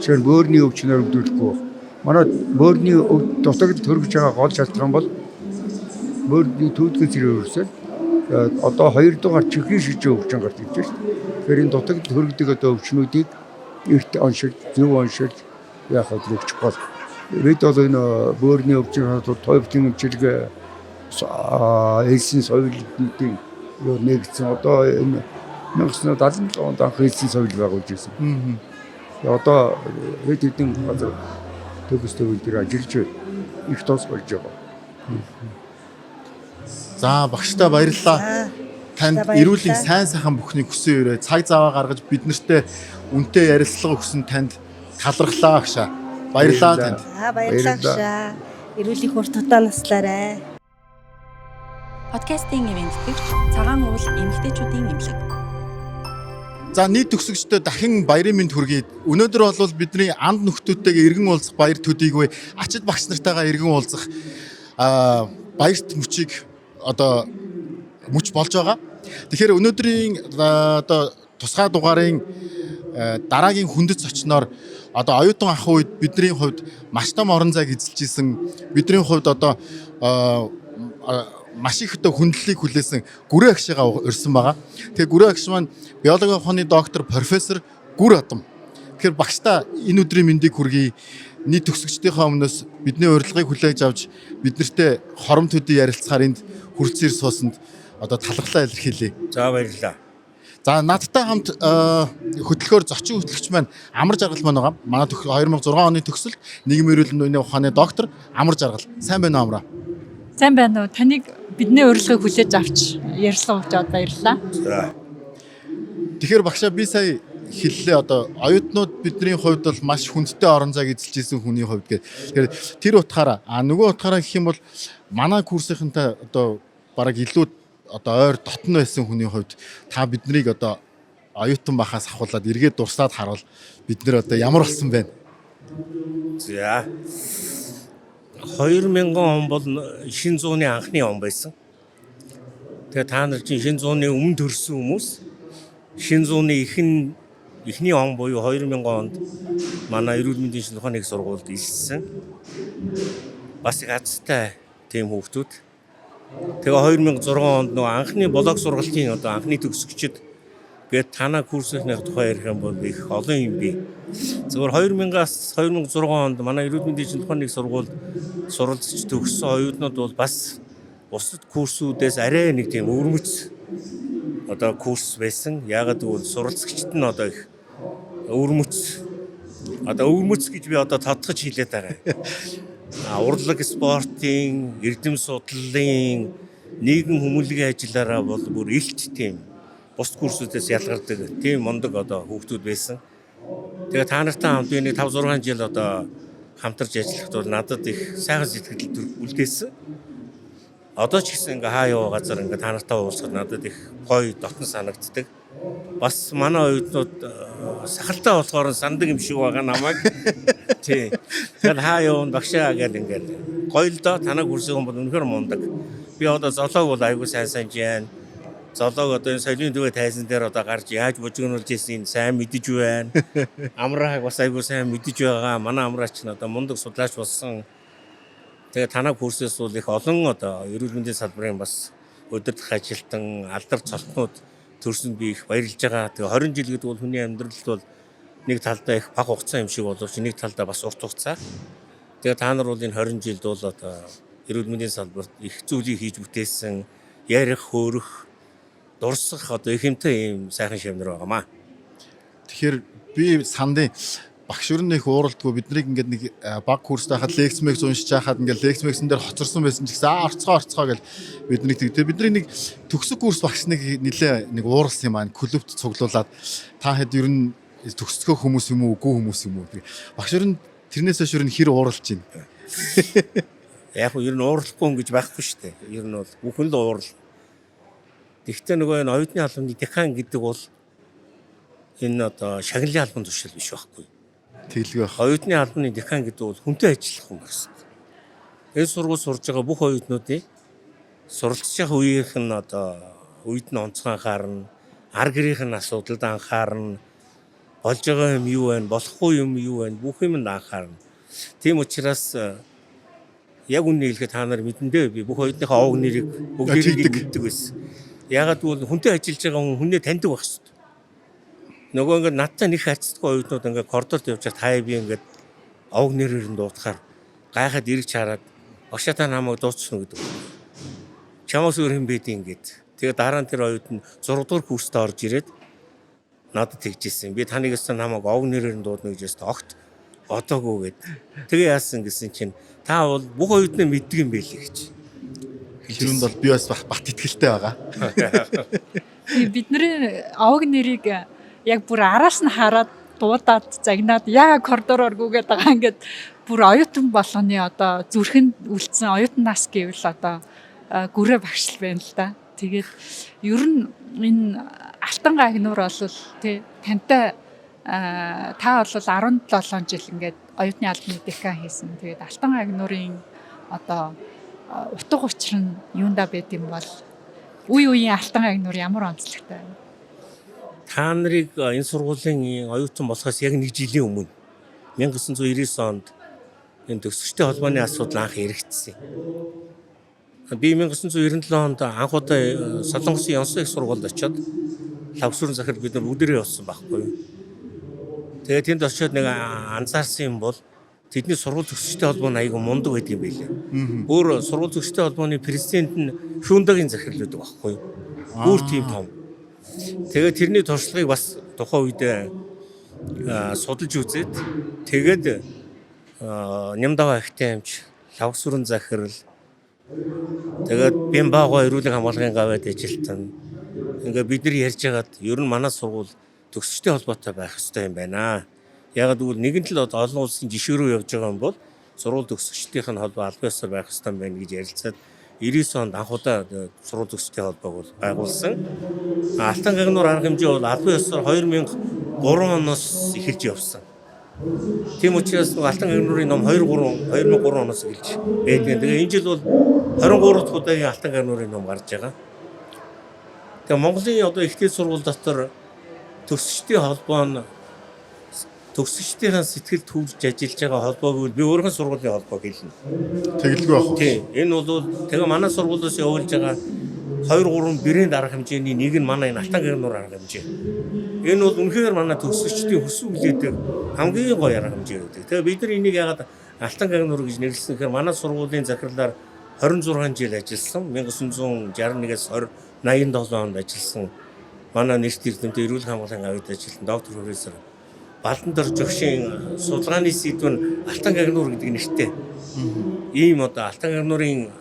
Жишээ нь бөөрийн өвчнөр өвдүүлэхгүй. Манай бөөрийн дутагд төрөж байгаа гол шалтгаан бол бөөрийн төвдгэн зэрэг өрсөд одоо 2 дугаар чихрийн шижээ өвчин гарч ирж байна. Тэгэхээр энэ дутагд төрөгдөг одоо өвчнүүдийг эрт оншилж, зөв оншилж яхад нэгч бол бид бол энэ бөөрийн өвчин тойвлын эмчилгээ элсэн соёлын юу нэгдсэн одоо энэ 1977 онд анх элсэн соёл байгуулж ирсэн. Одоо хэд хэдэн газар төгс төгөлдөр ажиллаж их тос болж байгаа. За багштай баярлалаа. Танд эрүүлийн сайн сайхан бүхнийг хүсэн өрөө цаг зав гаргаж бид нартэй үнэтэй ярилцлага өгсөн танд талархлаа агшаа. Баярлалаа танд. Баярлалаа агшаа. Эрүүлийн хүрт тутаа наслаарай. Подкастын ивент гэгч цагаан уул эмэгтэйчүүдийн имлэг. За нийт төгсөгчдөө дахин баярын мэнд хүргэе. Өнөөдөр бол бидний анд нөхдүүдтэйгээ иргэн уулзах баяр төдийгүй ачид багш нартайгаа иргэн уулзах баярт мөчийг одоо мөч болж байгаа. Тэгэхээр өнөөдрийн одоо тусгай дугаарын дараагийн хүндэт зочноор одоо оюутан ах үед бидний хувьд маш том орон зайг эзэлж исэн, бидний хувьд одоо маш их одоо хүндлэлийг хүлээсэн Гүрэн агшигаа урьсан байгаа. Тэгээ Гүрэн агш маань биологи ухааны доктор профессор Гүр Адам. Тэгэхээр багштай энэ өдрийн мэндийг хүргэе. Нийт төгсөгчдийнхээ өмнөөс бидний урилгыг хүлээж авч биднэртэй хором төдий ярилцахаар энд хүрэлцээр суусанд одоо талархлаа илэрхийлье. За баярлалаа. За надтай хамт хөтлөхөөр зочин хөтлөгч маань Амар Жаргал маань байгаа. Манай 2006 оны төгсөлд нийгмийн эрүүл ухааны доктор Амар Жаргал. Сайн байна уу Амра? Сайн байна уу? Таныг бидний урилгыг хүлээж авч ярилцлага өгч аваад баярлалаа. За. Тэгэхээр багшаа би сая хэллээ одоо оюутнууд бидний хувьд бол маш хүндтэй орон зайг эзэлж исэн хүний хувьд гэх. Тэгэхээр тэр утгаараа нөгөө утгаараа гэх юм бол манай курсынхантай одоо бараг илүү одоо ойр дотн байсан хүний хувьд та биднийг одоо оюутан бахаас ахуулаад эргээд дурсаад харуул бид нэр одоо ямар болсон бэ? За 2000 он бол шинэ зууны анхны он байсан. Тэгээ та нар чинь шинэ зууны өмнө төрсэн хүмүүс шинэ зууны эхний он буюу 2000 онд манай эрүүл мэндийн шинжилгээ ухааны их сургуульд илсэн. Бас их азтай тийм хүүхдүүд. Тэгээ 2006 онд нөгөө анхны блог сургалтын одоо анхны төгсөгчд гээд танаа курсынхны тухай ярих юм бол их олон юм бий. Зөвхөн 2000-аас 2006 онд манай эрүүл мэндийн шинжилгээ ухааны их сургуульд суралцж төгссөн оюутнууд бол бас бусад курсүүдээс арай нэг тийм өвөрмөц одоо курс байсан. Яагаад гэвэл суралцагчид нь одоо их өвөрмөц гэж би одоо тодтогч хэлээд байгаа. Урлаг спортын, эрдэм судлалын, нийгэм хүмүүнлэгийн ажиллаараа бол бүр илт тийм бус курсүүдээс ялгардаг тийм мундаг одоо хүүхдүүд байсан. Тэгээ та нартай хамт би нэг 5-6 жил одоо хамтарч ажиллахад бол надад их сайхан сэтгэл үлдээсэн. Одоо ч гэсэн ингээ хаа яваа газар ингээ та нартай уулзахад надад их гоё дотн санагддаг. Бас манай оюутнууд сахалтай болохоор сандаг юм шиг байгаа намайг. Тий. Тэгэхээр хаа явна багшаа гэл ингээд гоё л доо танаа курсын бол үнэхээр мундаг. Би одоо золоог бол айгүй сайн санаж байна. Золоог одоо энэ соёлын төвөө тайзан дээр одоо гарч яаж бужигнуулж ийснийг сайн мэдэж байна. Амрааг бас айгүй сайн мэдэж байгаа. Манай амраач нь одоо мундаг судлаач болсон. Тэгээ танаа курсээс бол их олон одоо эрүүл мэндийн салбарын бас удирдах ажилтан алдар цолтнууд төрсөнд би их баярлж байгаа. Тэгээ 20 жил гэдэг бол хүний амьдралд бол нэг талдаа их бага хугацаа юм шиг боловч нэг талдаа бас урт хугацаа. Тэгээ та нар бол энэ 20 жилд бол одоо эрүүл мэндийн салбарт их зүйлийг хийж бүтээсэн, ярих, хөөрөх, дурсах одоо их юмтай ийм сайхан шавнар байгаамаа. Тэгэхээр би сандын багш өрн их ууралдгүй биднийг ингээд нэг баг курст байхад лекц мэгс уншиж байхад ингээд лекц мэгсэн дээр хоцорсон байсан ч гэсэн орцгоо гэл биднийг тэгтээ бидний нэг төгсөг курс багш нэг нилээ нэг ууралсан юм аа клубт цуглуулад та хэд ер нь төгсгөө хүмүүс юм уу үгүй хүмүүс юм уу багш өрн тэрнээс хойш ер нь хэр ууралж байна. Яг нь ер нь ууралахгүй юм гэж байхгүй шүү дээ. Ер нь бол бүхэн л уурал. Тэгтээ нөгөө энэ оюутны албаны декан гэдэг бол энэ одоо шагналын албан тушаал биш байхгүй. Тэглэг байх. Оюутны албаны декан гэдэг бол хүнтэй ажиллах хүн гэсэн. Энэ сургууль сурж байгаа бүх оюутнуудыг суралцж байгаа үеийнх нь одоо үед нь онцгой анхаарна, ар гэрийнх нь асуудалд анхаарна, болж байгаа юм юу вэ, болохгүй юм юу вэ, бүх юмд анхаарна. Тийм учраас яг үнэ хэлэхэд та нар мэдэн дээ би бүх оюутныхаа овог нэрийг бүгдийг мэддэг байсан. Ягаад гэвэл хүнтэй ажиллаж байгаа хүн хүнээ таньдаг байх шүү дээ. Нөгөө ингээд надтай нэг хайцдаггүй оюутнууд ингээд коридорт явж хаад хаяа би ингээд овог нэрээр нь дуудахаар гайхаад ирж хараад багшаа та намайг дуудчихна гэдэг. Чамаас өөр юм бэ ингээд. Тэгээ дараа нь тэр оюутан 6 дугаар курстад орж ирээд надад тэгжсэн. Би таныг өстө намайг овог нэрээр нь дуудна гэж өстө огт бодоогүй гэд. Тэгээ яасан гэсэн чинь та бол бүх оюутнаа мэддэг юм байлээ гэж. Тэрүүнд бол би бас бат итгэлтэй байгаа. Бидний овог нэрийг яг бүр араас нь хараад дуудаад загнаад яа коридороор гүгээд байгаа ингээд бүр оюутан болгоны одоо зүрхэнд үлдсэн оюутан нас гэвэл одоо гүрээ багшил байна л да. Тэгээд ер нь энэ алтан гагнуур бол тий тантай та бол 17 жил ингээд оюутны албаны декан хийсэн. Тэгээд алтан гагнуурын одоо утга учир нь юунда байд юм бол үеийн алтан гагнуур ямар онцлогтой байна? Та нарыг энэ сургуулийн оюутан болохоос яг 1 жилийн өмнө 1999 онд энэ төгсөгчтэй холбооны асуудал анх яригдсан. Би 1997 онд анх удаа Солонгосын Ёнсон их сургуульд очиод лавсүрэн захирал бид нар өдөрөө явсан байхгүй юу. Тэгээд тэнд очиод нэг анзаарсан юм бол тэдний сургууль төгсөгчтэй холбоо нь айгүй мундаг байдаг юм байлээ. Өөр сургууль төгсөгчтэй холбооны президент нь Hyundai-гийн захирал байдаг байхгүй юу. Өөр тийм том. Тэгээд тэрний туршлагыг бас тухайн үед судалж үзээд тэгээд Нямдава ихтэй амж лавсүрэн захирал тэгээд Бямбаага эрүүлэг хамгаалгын гавьяд ажилтан ингээ бид нар ярьж хагаад ер нь манай сургууль төгсөгчтэй холбоотой байх хэрэгтэй юм байна. Яг гэвэл нэгэн л олон улсын жишээ рүү явж байгаа юм бол сургууль төгсөгчдийн холбоо аль биесээр байх хэрэгтэй юм байна гэж ярилцаад 99 онд анхудаа сургууль төгсчтэй холбоог байгуулсан. Алтан гагнуур арга хэмжээ бол албан ёсоор 2003 оноос эхэлж явсан. Тийм учраас Алтан гагнуурын ном 2003 оноос эхэлж байдаг. Тэгээ энэ жил бол 23 дахь удаагийн Алтан гагнуурын ном гарч байгаа. Тэгээ Монголын одоо ихтэй сургууль дотор төгсчдийн холбоо нь төгсчдийн сэтгэл төрж ажиллаж байгаа холбоог би өөрийнхөө сургуулийн холбоог хэлнэ. Тэгэлгүй байх. Тийм. Энэ бол тэгээ манай сургуулиас явуулж байгаа 2-3 брэнд арга хэмжээний нэг нь манай энэ Алтан гагнуур арга хэмжээ. Энэ бол үнэхээр манай төгсөгчдийн хүссэн үлээдэг хамгийн гоё арга хэмжээ үүдэг. Тэгээ бид нар энийг яагаад Алтан гагнуур гэж нэрлэсэн гэхээр манай сургуулийн захирлаар 26 жил ажилласан. 1961-ээс 87 онд ажилласан. Манай нэрт эрдэмтэд эрүүл хамгааллын авьяад ажилласан доктор профессор Балдан Доржигшийн судалгааны сэдв нь Алтан гагнуур гэдэг нэртэй. Ийм одоо Алтан гагнуурын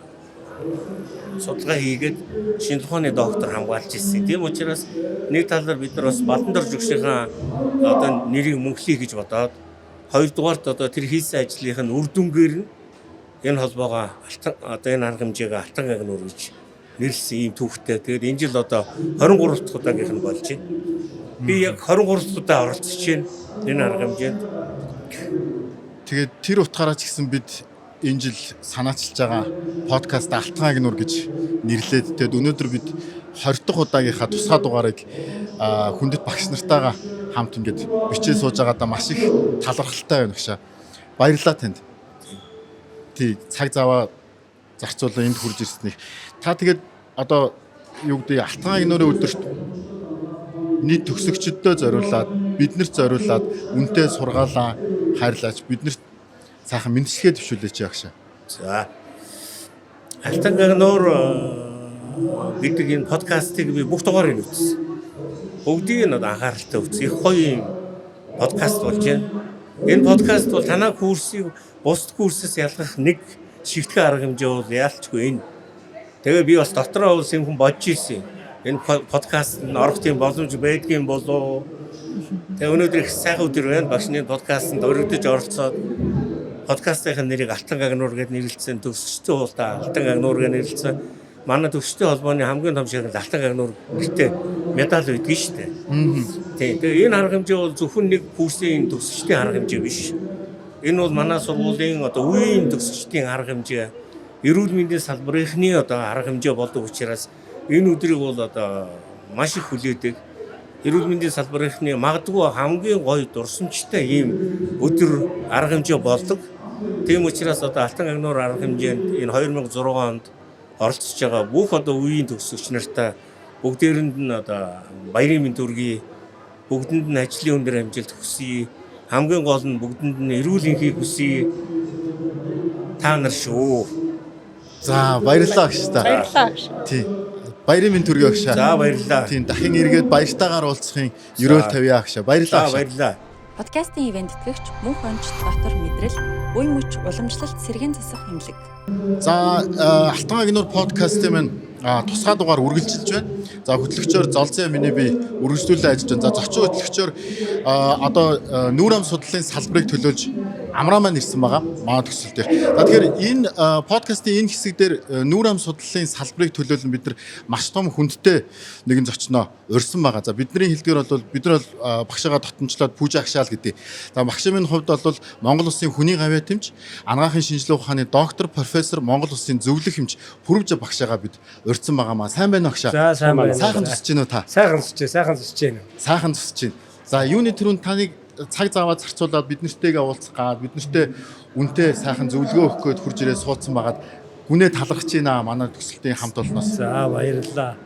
судалгаа хийгээд шинжлэх ухааны доктор хамгаалж ирсэн. Тийм учраас нэг талаар бид нар бас Балдан Доржигшийнхаа одоо нэрийг мөнхлөе гэж бодоод хоёрдугаарт одоо тэр хийсэн ажлынх нь үр дүнгээр нь энэ холбоогоо одоо энэ арга хэмжээг Алтан гагнуур гэж нэрлсэн ийм түүхтэй. Тэгээд энэ жил одоо 23 дахь удаагийнх нь болж байна. Би яг 23 дахь удаа оролцож байна энэ арга хэмжээнд. Тэгээд тэр утгаараа ч гэсэн бид энэ жил санаачилж байгаа подкаст Алтан гагнуур гэж нэрлээд тэгээд өнөөдөр бид 20 дахь удаагийнхаа тусгай дугаарыг хүндэт багш нартайгаа хамт ингээд бичиж сууж байгаадаа маш их талархалтай байна гişа. Баярлалаа танд. Тий цаг заваа зарцуулан энд хурж ирснийг. Та тэгээд одоо юу гэдэг Алтан гагнуурын өдөрт нийт төгсөгчдөд зориулаад биднэрт зориулаад үнтэй сургаалаа хайрлаач биднэрт сайхан мэндчилгээ төвшүүлээч яагшаа. За. Алтан гагнуур гэдэг энэ подкастыг би бүх дугаарыг үзсэн. Бүгдийг нь анхааралтай үзсэн. Их гоё подкаст болж байна. Энэ подкаст бол танай курсыг бусад курсээс ялгах нэг шигтгэн арга хэмжээ бол яалчгүй энэ. Тэгээ би бас дотроо улсын хүн бодож ирсэн. Энэ подкаст нь орох тийм боломж байдгийн болов. Тэгээ өнөөдөр их сайхан өдөр байна. Багшны подкастт өргөдөж оролцоод подкастын нэрийг Алтан гагнуур гэж нэрлэлсэн. Төгсөгчдийн хуултаа Алтан гагнуур гэж нэрлэлсэн. Манай төгсчдийн холбооны хамгийн том шагнал Алтан гагнуур гэртээ медаль өгдөг шүү дээ. Тийм. Тэгээ энэ арга хэмжээ бол зөвхөн нэг курсын төгсөгчдийн арга хэмжээ биш. Энэ бол манай сургуулийн одоо үеийн төгсөгчдийн арга хэмжээ, эрүүл мэндийн салбарынхны одоо арга хэмжээ болдог учраас энэ өдрийг бол одоо маш их хүлээдэг. Эрүүл мэндийн салбарынхны магадгүй хамгийн гоё дурсамжтай ийм өдөр арга хэмжээ болдог. Тийм учраас одоо Алтан гагнуур арга хэмжээнд энэ 2006 онд оролцож байгаа бүх одоо үеийн төгсөгч нартай бүгдээрэнд нь одоо баярын мэнд төргий, бүгдэнд нь ажлын өндөр амжилт хүсье. Хамгийн гол нь бүгдэнд нь эрүүл энхийг хүсье. Та нар шүү. За баярлалаа гэж та. Баярлалаа. Тий. Баярын мэнд төргий агшаа. За баярлалаа. Тийм дахин эргээд баяртайгаар уулзахын ерөөл тавья агшаа. Баярлалаа. Баярлалаа. Подкастын ивент тэтгэгч мөнх онч доктор мэдрэл, үе мөч уламжлалт сэргээн засах эмнэлэг. За Алтан гагнуур подкастын маань тусгай дугаар үргэлжилж байна. За хөтлөгчөөр Золзын миний би үргэлжлүүлэн ажиллаж байна. За зочин хөтлөгчөөр одоо нүүр ам судлалын салбарыг төлөөлж амраа маань ирсэн байгаа. Манай төсөл дээр. За тэгэхээр энэ подкастын энэ хэсэг дээр нүүр ам судлалын салбарыг төлөөлөн бид нар маш том хүндтэй нэгэн зочноо урьсан байгаа. За бидний хэлдгээр бол бид нар багшаага дотомчлоод пүүжа агшаал гэдэг. За багшийн минь хувьд бол Монгол Улсын хүний гавьяа тэмч, анагаахын шинжилгээ ухааны доктор профессор, Монгол Улсын зөвлөх эмч Пүрвж багшаага бид урьсан байгаамаа. Сайн байна уу агшаа? За сайн байна. Сайхан тусч гинөө та. Сайхан тусч гинөө. Сайхан тусч гин. За юуны төрөнд таныг цаг заваа зарцуулаад бид нартэйгээ уулзах гад бид нартэй үнтэй сайхан зөвлөгөө өгөх гээд хурж ирээ суудсан байгаад гүнээ талархаж байна манай төсөлтийн хамт олноос. За баярлалаа.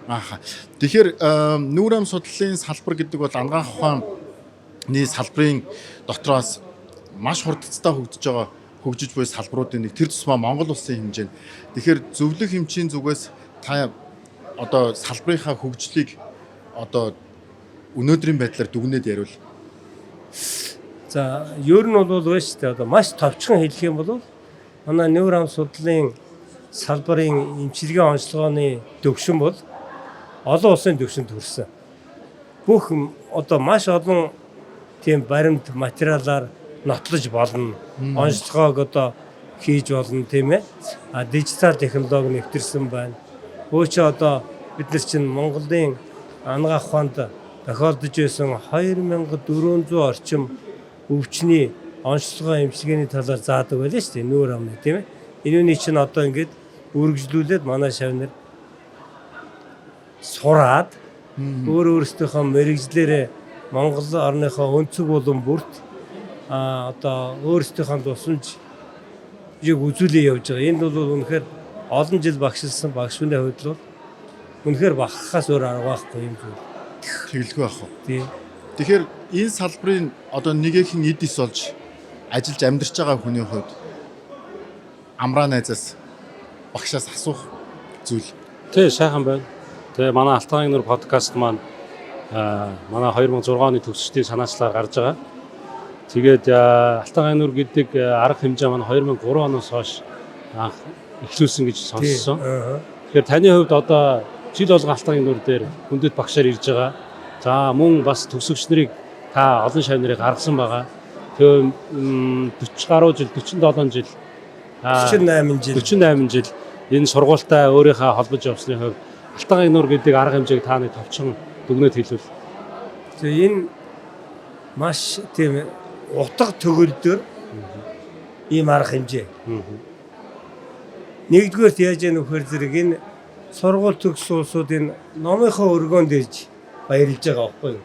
Ааха. Тэгэхээр нүүр ам судлалын салбар гэдэг бол анагаах ухааны салбарын дотроос маш хурдцтай хөгжиж буй салбаруудын нэг. Тэр тусмаа Монгол улсын хэмжээнд. Тэгэхээр зөвлөх эмчийн зүгээс та одоо салбарынхаа хөгжлийг одоо өнөөдрийн байдлаар дүгнээд яриул. За ер нь бол байж тээ одоо маш товчхон хэлэх юм бол манай нүүр ам судлалын салбарын эмчилгээ онцлогооны төвшин бол олон улсын төвшөнд хүрсэн. Бүх одоо маш олон тийм баримт материалаар нотлож болно. Онцлогоог одоо хийж болно тийм ээ. Дижитал технологи нэвтэрсэн байна. Өөч одоо бид нар чинь Монголын анагаах ухаанд тохиолдож байсан 2400 орчим өвчний онцлогоо эмчилгээний талаар заадаг байлаа шүү дээ. Нүүр амны тийм ээ. Энүүний чинь одоо ингээд үргэлжлүүлээд манай шавнар сураад өөрөөсийнхөө мэрэгжлэрээ Монгол орныхоо өнцөг болон бүрт одоо өөрсдийнхөө тусламж үзүүлээ явж байгаа. Энд бол үнэхээр олон жил багшилсан багш хүний хувьд бол үнэхээр бахахаас өөр арга байхгүй юм зүйл. Тэгэлгүй ах уу. Тийм. Тэгэхээр энэ салбарын одоо нэгэхэн эдис болж ажиллаж амьдарч байгаа хүний хувьд амраа найзаас багшаас асуух зүйл. Тий, сайхан байна. Тэгээ манай Алтан агнуур подкаст маань манай 2006 оны төгсчдийн санаачлаар гарч байгаа. Тэгээд Алтан агнуур гэдэг арга хэмжээ маань 2003 оноос хойш анх эхлүүлсэн гэж сонссон. Тэгэхээр таны хувьд одоо жил болгон Алтан агнуур дээр хүндэт багшаар ирж байгаа. За мөн бас төгсөгч нарыг та олон шавнарыг гаргасан байгаа. Тэгээ 40 гаруй жил 47 жил 48 жил энэ сургуультай өөрийнхөө холбож явсны хувьд Алтан агнуур гэдэг арга хэмжээг та нэг товчхон дүгнэж хэлвэл. Тэгээ энэ маш тийм утга төгөлдөр ийм арга хэмжээ. Нэгдүгээр яаж яах нөхөр зэрэг энэ сургууль төгссөн улсуудын номынхоо өргөөнд ирж баярлж байгаа байхгүй юу?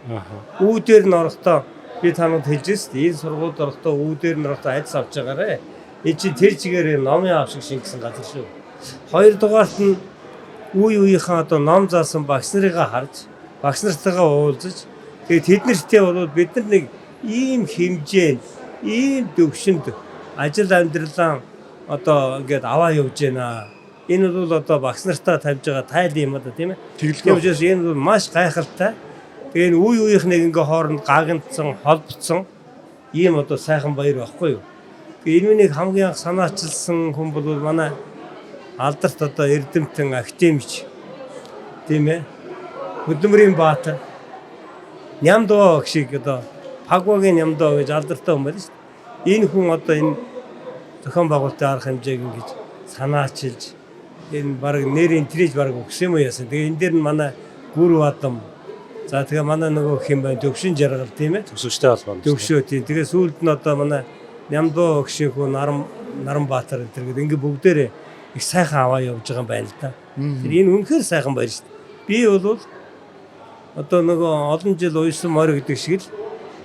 Үүдээр нь орохдоо би танад хэлжээс энэ сургуульд орохдоо үүдээр нь орохдоо айдас авч байгаарэ. Энэ чинь тэр чигээр номын аав шиг шингэсэн газар шүү. Хоёрдугаарт нь үе үеийнхээ одоо ном заасан багш нарыгаа харж, багш нартайгаа уулзаж, тэгээд тэд нартэй бол бид нар нэг ийм хэмжээнд, ийм төвшөнд ажил амьдралаа одоо ингээд аваа явж байна. Энэ бол одоо багш нартаа тавьж байгаа тайл юм одоо тийм ээ. Тийм учраас энэ бол маш гайхалтай. Тэгээ энэ үе үеийнхнийг ингээ хооронд гагнцсан, холбогдсон ийм одоо сайхан баяр байхгүй юу? Тэгээ энэ үнийг хамгийн анх санаачилсан хүн бол манай алдарт одоо эрдэмтэн академич тийм ээ. Хөдөлмөрийн баатар Нямдоо шиг одоо Пагвагийн Нямдоо гэж алдартай хүн байна шүү дээ. Энэ хүн одоо энэ зохион байгуулалтын арга хэмжээг ингэж санаачилж энэ баг нэр интернет баг өгсөн юм яасан. Тэгээ энэ дээр нь манай гүр бадам за тэгээ манай нөгөө хэм байна төвшин жаргал тийм ээ. Төвшөштэй холбоонд. Төвшөө тийм. Тэгээ сүүлд нь одоо манай Нямдоо гişийн хүн Наранбаатар энэ төр ингэ бүгдээрээ их сайхан аваа явж байгаа юм байна л да. Тэр энэ үнэхээр сайхан баяр шүү дээ. Би бол одоо нөгөө олон жил уйсан морь гэдэг шиг л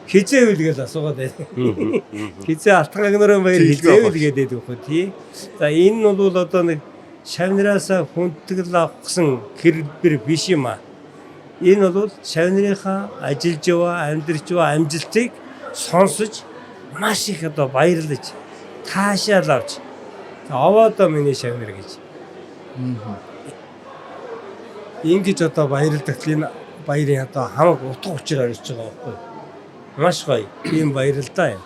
хизээвэл гэж асуугаад байна. Хизээ Алтан агнуурын баяр хизээвэл гэдэг байхгүй тий. За энэ нь бол одоо нэг шавнараасаа хүндэтгэл авахсан хэрбэр биш юм аа. Энэ бол шавнарынхаа ажиллаж яваа, амьдарч яваа амжилтыг сонсож маш их одоо баярлаж, таашаал авч аваадаа миний шавнар гэж. Ингэж одоо баярлдаг энэ баярын одоо хамаг утга учир орж байгаа байхгүй. Маш гоё. Тийм баярлалаа юм.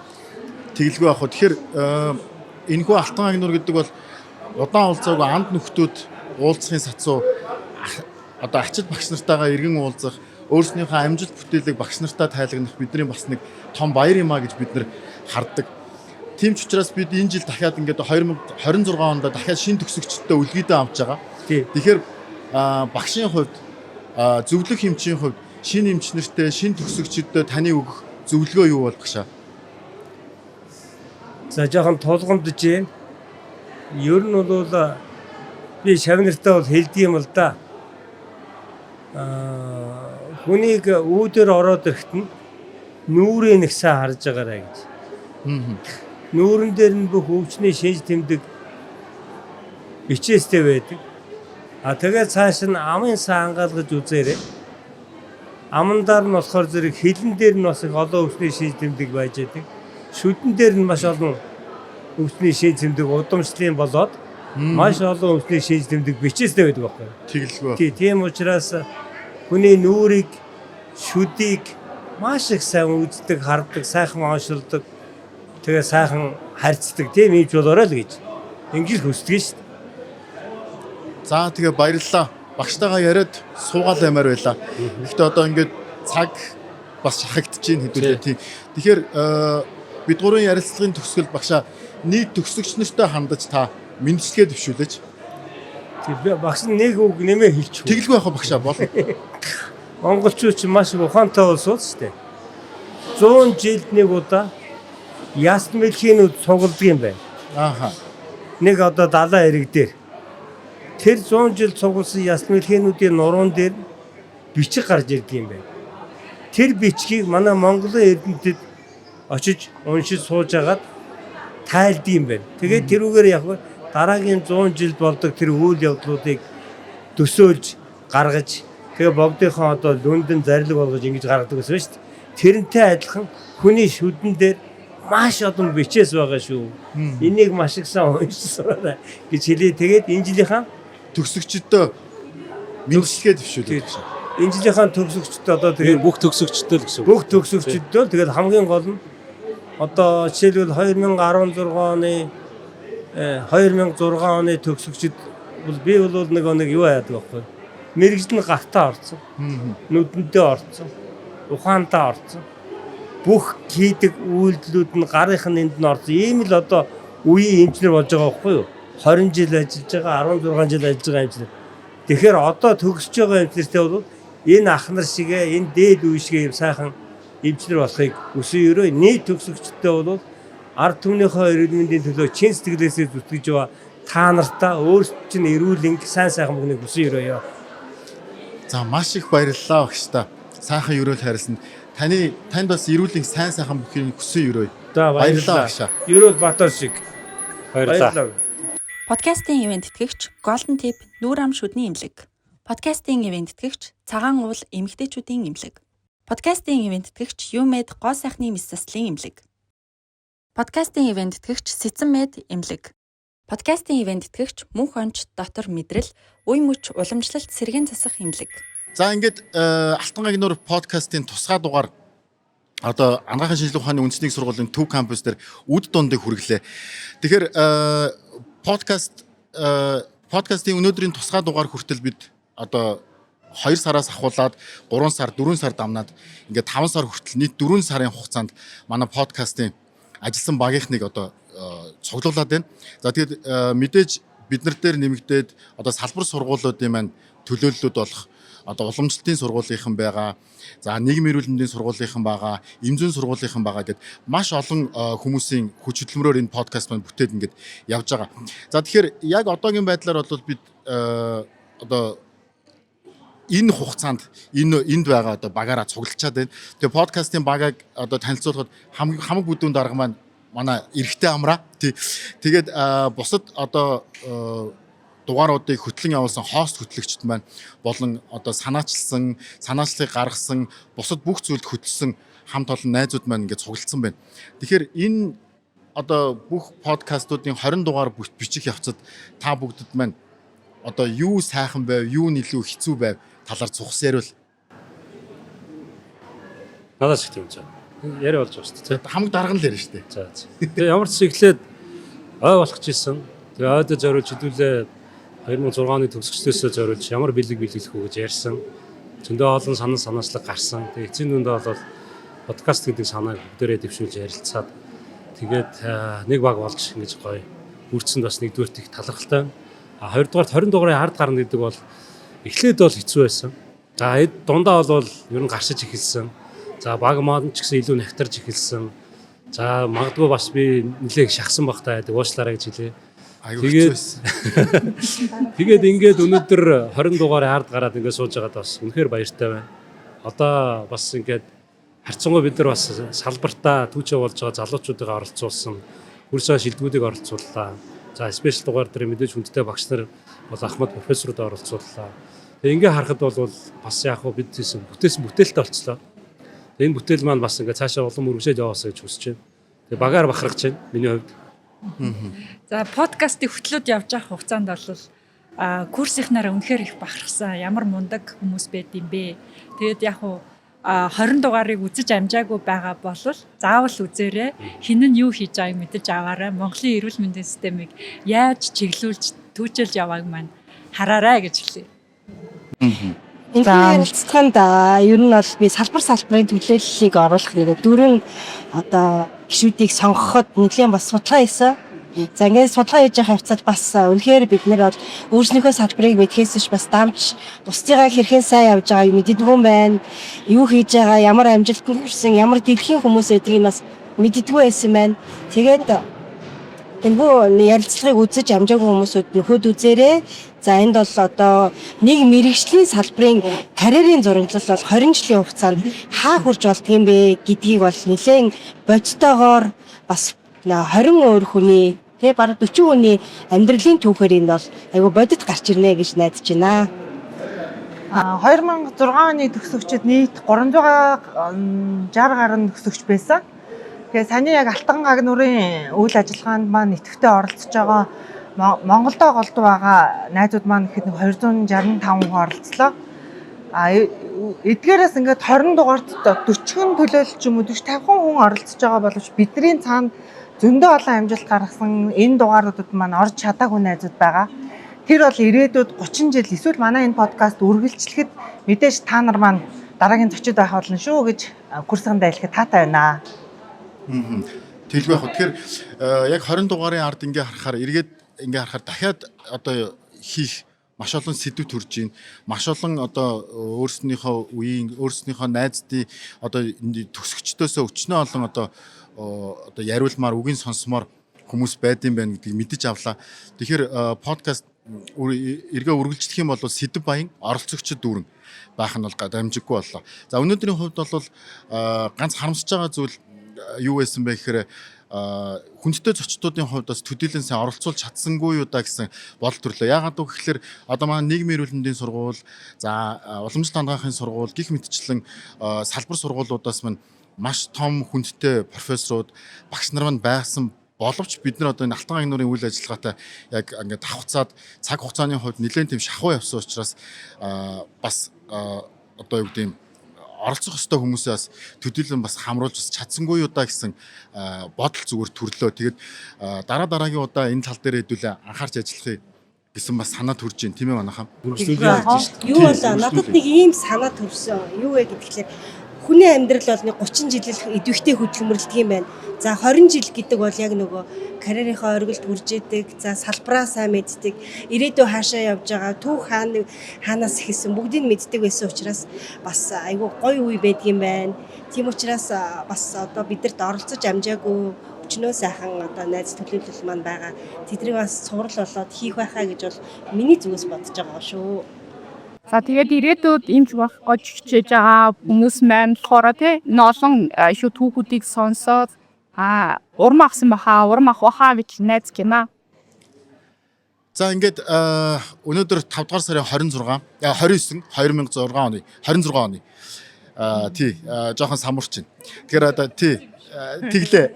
Тэгэлгүй ах уу. Тэгэхээр энэхүү Алтан агнуур гэдэг бол удаан уулзаагүй анд нөхдүүд уулзахын сацуу одоо ачид багш нартайгаа иргэн уулзах, өөрснийхөө амжилт бүтээлийг багш нартай тайлагнах бидний бас нэг том баяр юм а гэж бид нар хардаг. Тийм ч учраас бид энэ жил дахиад ингээд 2026 онд дахиад шинэ төгсөгчдтэй үлгийдээ авч байгаа. Тэгэхээр багшийн хувьд зөвлөх эмчийн хувьд шинэ эмч нартай шинэ төгсөгчдөд таны өгөх зөвлөгөө юу бол багшаа? За жоохон тулгамдж байна. Ер нь бол би шавнартай бол хэлдэг юм л да. Хүнийг үүдээр ороод ирэхэд нь нүүрээ нэг сайн харж байгаарай гэж. Нүүрэн дээр нь бүх өвчний шинж тэмдэг бичээстэй байдаг. Тэгээд цааш нь амын сайн ангаалгаж үзээрэй. Амандаар нь болохоор зэрэг хилэн дээр нь бас их олон өвчний шинж тэмдэг байж байдаг. Шүдэн дээр нь маш олон өвчний шинж тэмдэг удамшлын болоод маш олон өвчний шинж тэмдэг бичээстэй байдаг байхгүй. Тэгэлгүй. Тийм учраас хүний нүрийг, шүдийг маш их сайн үздэг, хардаг, сайхан оншилдог. Тэгээ сайхан харьцдаг тийм ийж болоорой л гэж ингэж хүсдэг шүү дээ. За тэгээ баярлалаа. Багштайгаа яриад суугаал аймаар байла. Гэхдээ одоо ингээд цаг бас шахагдчихээн хэдүүлээ тийм. Тэгэхээр бид гурван ярилцлагын төгсгөл багшаа нийт төгсөгч нартай хандаж та мэдлэгээ дэвшүүлж. Тэгээ багш нэг үг нэмээ хэлчих. Тэглгүй яхаа багшаа болно. Монголчууд ч маш ухаантай улс шүү дээ. 100 жилд нэг удаа ясн мэлхийнүүд цугладаг юм байна. Ааха. Нэг одоо далайн эрэг дээр. Тэр 100 жил цугулсан ясн мэлхийнүүдийн нуруунд дээр бичиг гарч ирдэг юм байна. Тэр бичгийг манай Монголын эрдэмтэд очиж уншиж сууж агаад тайлд юм байна. Тэгээд тэрүүгээр яг дараагийн 100 жилд болдог тэр үйл явдлуудыг төсөөлж гаргаж тэгээ богдынхоо одоо лүндэн зарлиг болгож ингэж гаргадаг гэсэн шүү дээ. Тэрнтэй адилхан хүний шүдэн дээр маш олон бичээс байгаа шүү. Энийг маш их сайн уншсараа гэж хэлээ. Тэгээд энэ жилийнхаа төгсөгчдөө мэдлэгээ дэвшүүлж. Энэ жилийнхаа төгсөгчд одоо тэгээд бүх төгсөгчдөө л гэсэн. Бүх төгсөгчдөө л тэгээд хамгийн гол нь одоо жишээлбэл 2016 оны 2006 оны төгсөгчд бол би бол нэг юу яадаг байхгүй. Мэргэжил нь гартаа орсон. Нүдэндээ орсон. Ухаантаа орсон. Бүх хийдэг үйлдэлүүд нь гарынхын энд нь орсон. Ийм л одоо үеийн эмчнэр болж байгаа байхгүй юу? 20 жил ажиллаж байгаа, 16 жил ажиллаж байгаа эмчнэр. Тэгэхээр одоо төгсөж байгаа эмчнэртэй бол энэ ах нар шигээ, энэ дээд үе шигээ юм сайхан эмчнэр болохыг өсөн ерөө нийт төгсөгчдтэй бол ард түмнийхөө эрүүл мэндийн төлөө чин сэтгэлээсээ зүтгэж байгаа та нартаа өөрсдөд чинь эрүүл энг сайн сайхан бүгнийг өсөн ерөөё. За маш их баярлалаа багштай. Сайхан ерөөл харилсан. Танд бас эрүүл энг сайн сайхан бүхнийг хүсэн ерөөё. Баярлалаа багшаа. Ерөөл Батар шиг. Баярлалаа. Подкастын ивент тэтгэгч Golden Tip нүүр ам шүдний имлэг. Подкастын ивент тэтгэгч Цагаан уул эмэгтэйчүүдийн имлэг. Подкастын ивент тэтгэгч UMed гоо сайхны мэс заслын имлэг. Подкастын ивент тэтгэгч Сэцэн Мед имлэг. Подкастын ивент тэтгэгч Мөнх онч дотор мэдрэл үе мөч уламжлалт сэргээн засах имлэг. За ингээд Алтан гагнуур подкастын тусгай дугаар одоо анагаахын шинжилгээ ухааны үндэсний сургуулийн Төв кампус дээр үд дундыг хүргэлээ. Тэгэхээр подкастын өнөөдрийн тусгай дугаар хүртэл бид одоо 2 сараас ахуулаад 3 сар 4 сар дамнаад ингээд 5 сар хүртэл нийт 4 сарын хугацаанд манай подкастын ажилласан багийнхныг одоо цуглуулад байна. За тэгээд мэдээж бид нар дээр нэмэгдээд одоо салбар сургуулиудын маань төлөөллүүд болох одоо уламжлалтын сургуулийнхан байгаа. За нийгмийн эрүүл мэндийн сургуулийнхан байгаа, эмзэн сургуулийнхан байгаа гэдэг маш олон хүмүүсийн хүч хөдөлмөрөөр энэ подкаст маань бүтээд ингээд явж байгаа. За тэгэхээр яг одоогийн байдлаар бол бид одоо энэ хугацаанд энд байгаа одоо багаараа цуглалчаад байна. Тэгээ подкастын багийг одоо танилцуулахад хамаг бүдүүн дарга маань манай эрэгтэй амраа. Тэгээд бусад одоо дугааруудыг хөтлөн явуулсан хост хөтлөгчд маань болон одоо санаачлалыг гаргасан бусад бүх зүйлд хөтлсөн хамт олон найзууд маань ингээд цуглалцсан байна. Тэгэхээр энэ одоо бүх подкастуудын 20 дугаар бичих явцад та бүгдд маань одоо юу сайхан байв, юу илүү хэцүү байв талаар цухс яриул. Надад шиг тийм заа. Яри болж байгаа шүү дээ. Хамаг дарга л яриа шүү дээ. За. Тэгээ ямар ч ихлээд ой болох гэсэн. Тэгээ ойдоо зориулж хэдүүлээ 2006 оны төгсгчдөөсөө зориулж ямар бэлэг биелэх үү гэж ярьсан. Зөндөө олон санаачлаг гарсан. Тэгээ эцсийн дүндээ бол подкаст гэдэг санааг бүгдээрээ дэвшүүлж ярилцаад тэгээд нэг баг болж ингэж гоё үрцэнд бас нэгдүгээрт их талархалтай. А хоёрдугаарт 20 дугаарын ард гарна гэдэг бол эхлээд бол хэцүү байсан. За дундаа бол ер нь гаршиж эхэлсэн. За баг маань ч гэсэн илүү нягтарж эхэлсэн. За магадгүй бас би нэлээд шахсан багтаа байдаг уучлаарай гэж хэлээ. Тэгээд ингээд өнөөдөр 20 дугаарын ард гараад ингээд сууж байгаад бас үнэхээр баяртай байна. Одоо бас ингээд харьцангуй бид нар бас салбартаа түүчээ болж байгаа залуучуудыг оролцуулсан. Хөрсөө шилдэгүүдийг оролцууллаа. За спешиал дугаар дээр мэдээж хүндтэй багш нар бол Ахмад профессорууд оролцууллаа. Тэгээ ингээ харахад бол бас яг хөө бид хийсэн бүтээлтэй болцлоо. Энэ бүтээл маань бас ингээ цаашаа улам өргөжөөд яваасаа гэж хүсэж байна. Тэгээ багаар бахархаж байна миний хувьд. За подкастын хөтлөд явж байгаа хугацаанд бол курсийнхнаараа үнэхээр их бахархсан. Ямар мундаг хүмүүс байд юм бэ. Тэгээд яг хуу 20 дугаарыг үзэж амжаагүй байгаа бол заавал үзээрэй. Хин нь юу хийж байгааг мэдэж аваарай. Монголын эрүүл мэндийн системийг яаж чиглүүлж түүчилж явааг маань хараарай гэж хэлье. Энэ ярилцлаганд ер нь бол би салбарын төлөөллийг оруулах гэдэг дөрвөн одоо гишүүдийг сонгоход нэлээд бас судалгаа хийсэн. За ингээд судалгаа хийж явах хавцад бас үнэхээр бид нэр бол өөрснийхөө салбарыг мэдхээс бас дамж бусдыгаа хэрхэн сайн явж байгааг мэддэггүй байна. Юу хийж байгаа, ямар амжилтанд хүрсэн, ямар дэлхийн хүмүүс байдгийг бас мэддэггүй байсан байна. Тэгээд энэ бүх ярилцлагыг үзэж амжаагүй хүмүүсүүд нөхөд үзээрэй. За энд бол одоо нэг мэрэгжлийн салбарын карьерийн зураглал бол 20 жилийн хугацаанд хаа хүрч болдгийм бэ гэдгийг бол нэлээд бодтойгоор бас 20 өөр хүний тэг бараг 40 хүний амьдралын түүхээр энэ бол айгүй бодит гарч ирнэ гэж найдаж байна. 2006 оны төгсөгчид нийт 360 гаруй төгсөгч байсан. Тэгээ саний яг Алтан гагнуурын үйл ажиллагаанд маань идэвхтэй оролцож байгаа Монголдо голдуу байгаа найзууд маань ихэд 265 хүн оролцлоо. Эдгээрээс ингээд 20 дугаарт 40 төлөөлөл ч юм уу 40-50 хүн оролцож байгаа боловч бидний цаана зөндөө олон амжилт гаргасан энэ дугааруудад маань орж чадаагүй найзууд байгаа. Тэр бол ирээдүйд 30 жил эсвэл манай энэ подкаст үргэлжлэхэд мэдээж та нар маань дараагийн зочид байх болно шүү гэж хүрсгэн дайлахад таатай байна. Тэлгүй яг. Тэгэхээр яг 20 дугаарын ард ингээ харахаар дахиад одоо хийх маш олон сэдв төрж байна. Маш олон одоо өөрснийхөө үеийн өөрснийхөө найздын одоо төгсөгчдөөсөө өчнөө олон одоо яриулмаар үгийн сонсомоор хүмүүс байдсан байна гэдгийг мэдэж авлаа. Тэгэхээр подкаст эргээ үргэлжлэх юм бол сэдв баян оролцогчд дүүрэн байх нь бол дамжиггүй боллоо. За өнөөдрийн хувьд бол ганц харамсаж байгаа зүйл юу байсан бэ гэхээр хүндтэй зочдуудын хувьд бас төдийлөн сайн оролцуулж чадсангүй юу да гэсэн бодол төрлөө. Яагаад вэ гэхээр одоо маань нийгмийн эрүүл мэндийн сургууль, за уламжлалт хангахын сургууль, гих мэтчлэн салбар сургуулиудаас маань маш том хүндтэй профессорууд, багш нар маань байсан боловч бид нар одоо энэ Алтан гагнуурын үйл ажиллагаатай яг ингээд давхцаад цаг хугацааны хувьд нэлээд тийм шахуу явсан учраас бас одоо юу гэдэг юм оролцох ёстой хүмүүсээс төдийлөн бас хамруулж чадсангүй юу да гэсэн бодол зүгээр төрлөө. Тэгээд дараагийн удаа энэ тал дээр хэдүүлээ анхаарч ажиллахыг гэсэн бас санаа төрж байна тийм ээ манайхаа. Юу болоо надад нэг ийм санаа төрсөн. Юу вэ гэхээр хүний амьдрал бол нэг 30 жил идэвхтэй хөдөлмөрлөдөг юм байна. За 20 жил гэдэг бол яг нөгөө карьерийнхаа оргилд хүрж идэг, за салбараа сайн мэддэг, ирээдүйд хаашаа явж байгаа, түүх хаанаас ихсэн бүгдийг мэддэг байсан учраас бас айгүй гоё үе байдаг юм байна. Тийм учраас бас одоо бидэрт оролцож амжаагүй өчнөө сайхан одоо найз төлөөлөл маань байгаа. Тэднийг бас цуврал болоод хийх байхаа гэж бол миний зүгээс бодож байгаа шүү. За тэгээд ирээдүйд имж байх гэж хичээж байгаа хүмүүс маань болохоор энэ олон шүү түүхүүдийг сонсоод урам авсан баха, урам авах гэж найз гинэ. За ингээд өнөөдөр 5 дугаар сарын 29 2006 оны 26 оны тий жоохон самурч байна. Тэгэхээр одоо тий тэглээ.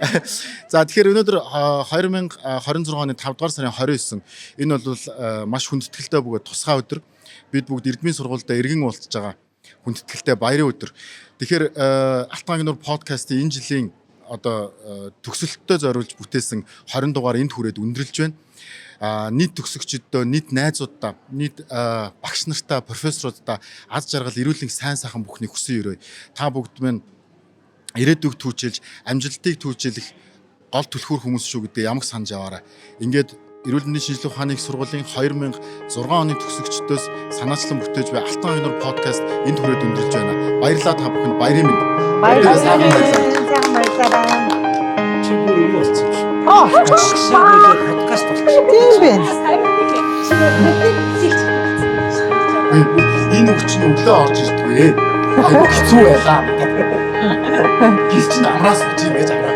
За тэгэхээр өнөөдөр 2026 оны 5 дугаар сарын 29 энэ бол маш хүндэтгэлтэй бөгөөд тусгай өдөр. Бид бүгд Эрдмийн сургуультай эргэн уулзж байгаа хүндэтгэлтэй баярын өдөр. Тэгэхээр Алтан гагнуур подкастын энэ жилийн одоо төгсөлтөд зориулж бүтээсэн 20 дугаар энд хүрээд өндөрлж байна. Нийт төгсөгчдөө, нийт найзуудаа, нийт багш нартаа, профессорудаа аз жаргал, эрүүл сайн сайхан бүхний хүсэн өрөө. Та бүгд маань ирээдүйг түүчилж, амжилтыг түүчилэх гол түлхүүр хүмүүс шүү гэдэг ямаг санаж яваарай. Ингээд Эрүүл мэндийн шинжилгээ ухааны их сургуулийн 2006 оны төгсөгчдөөс санаачлан бүтээж буй Алтан гагнуур подкаст энд хүрээд өндөрлж байна. Баярлалаа та бүхэнд баярын мэнд. Баярлалаа. Чи бүр юу болсон бэ? Подкаст болсон. Тийм байна. Энэ хүчний өглөө орж ирдэг вэ? Хэцүү байлаа. Гис чинь амраас очив гэж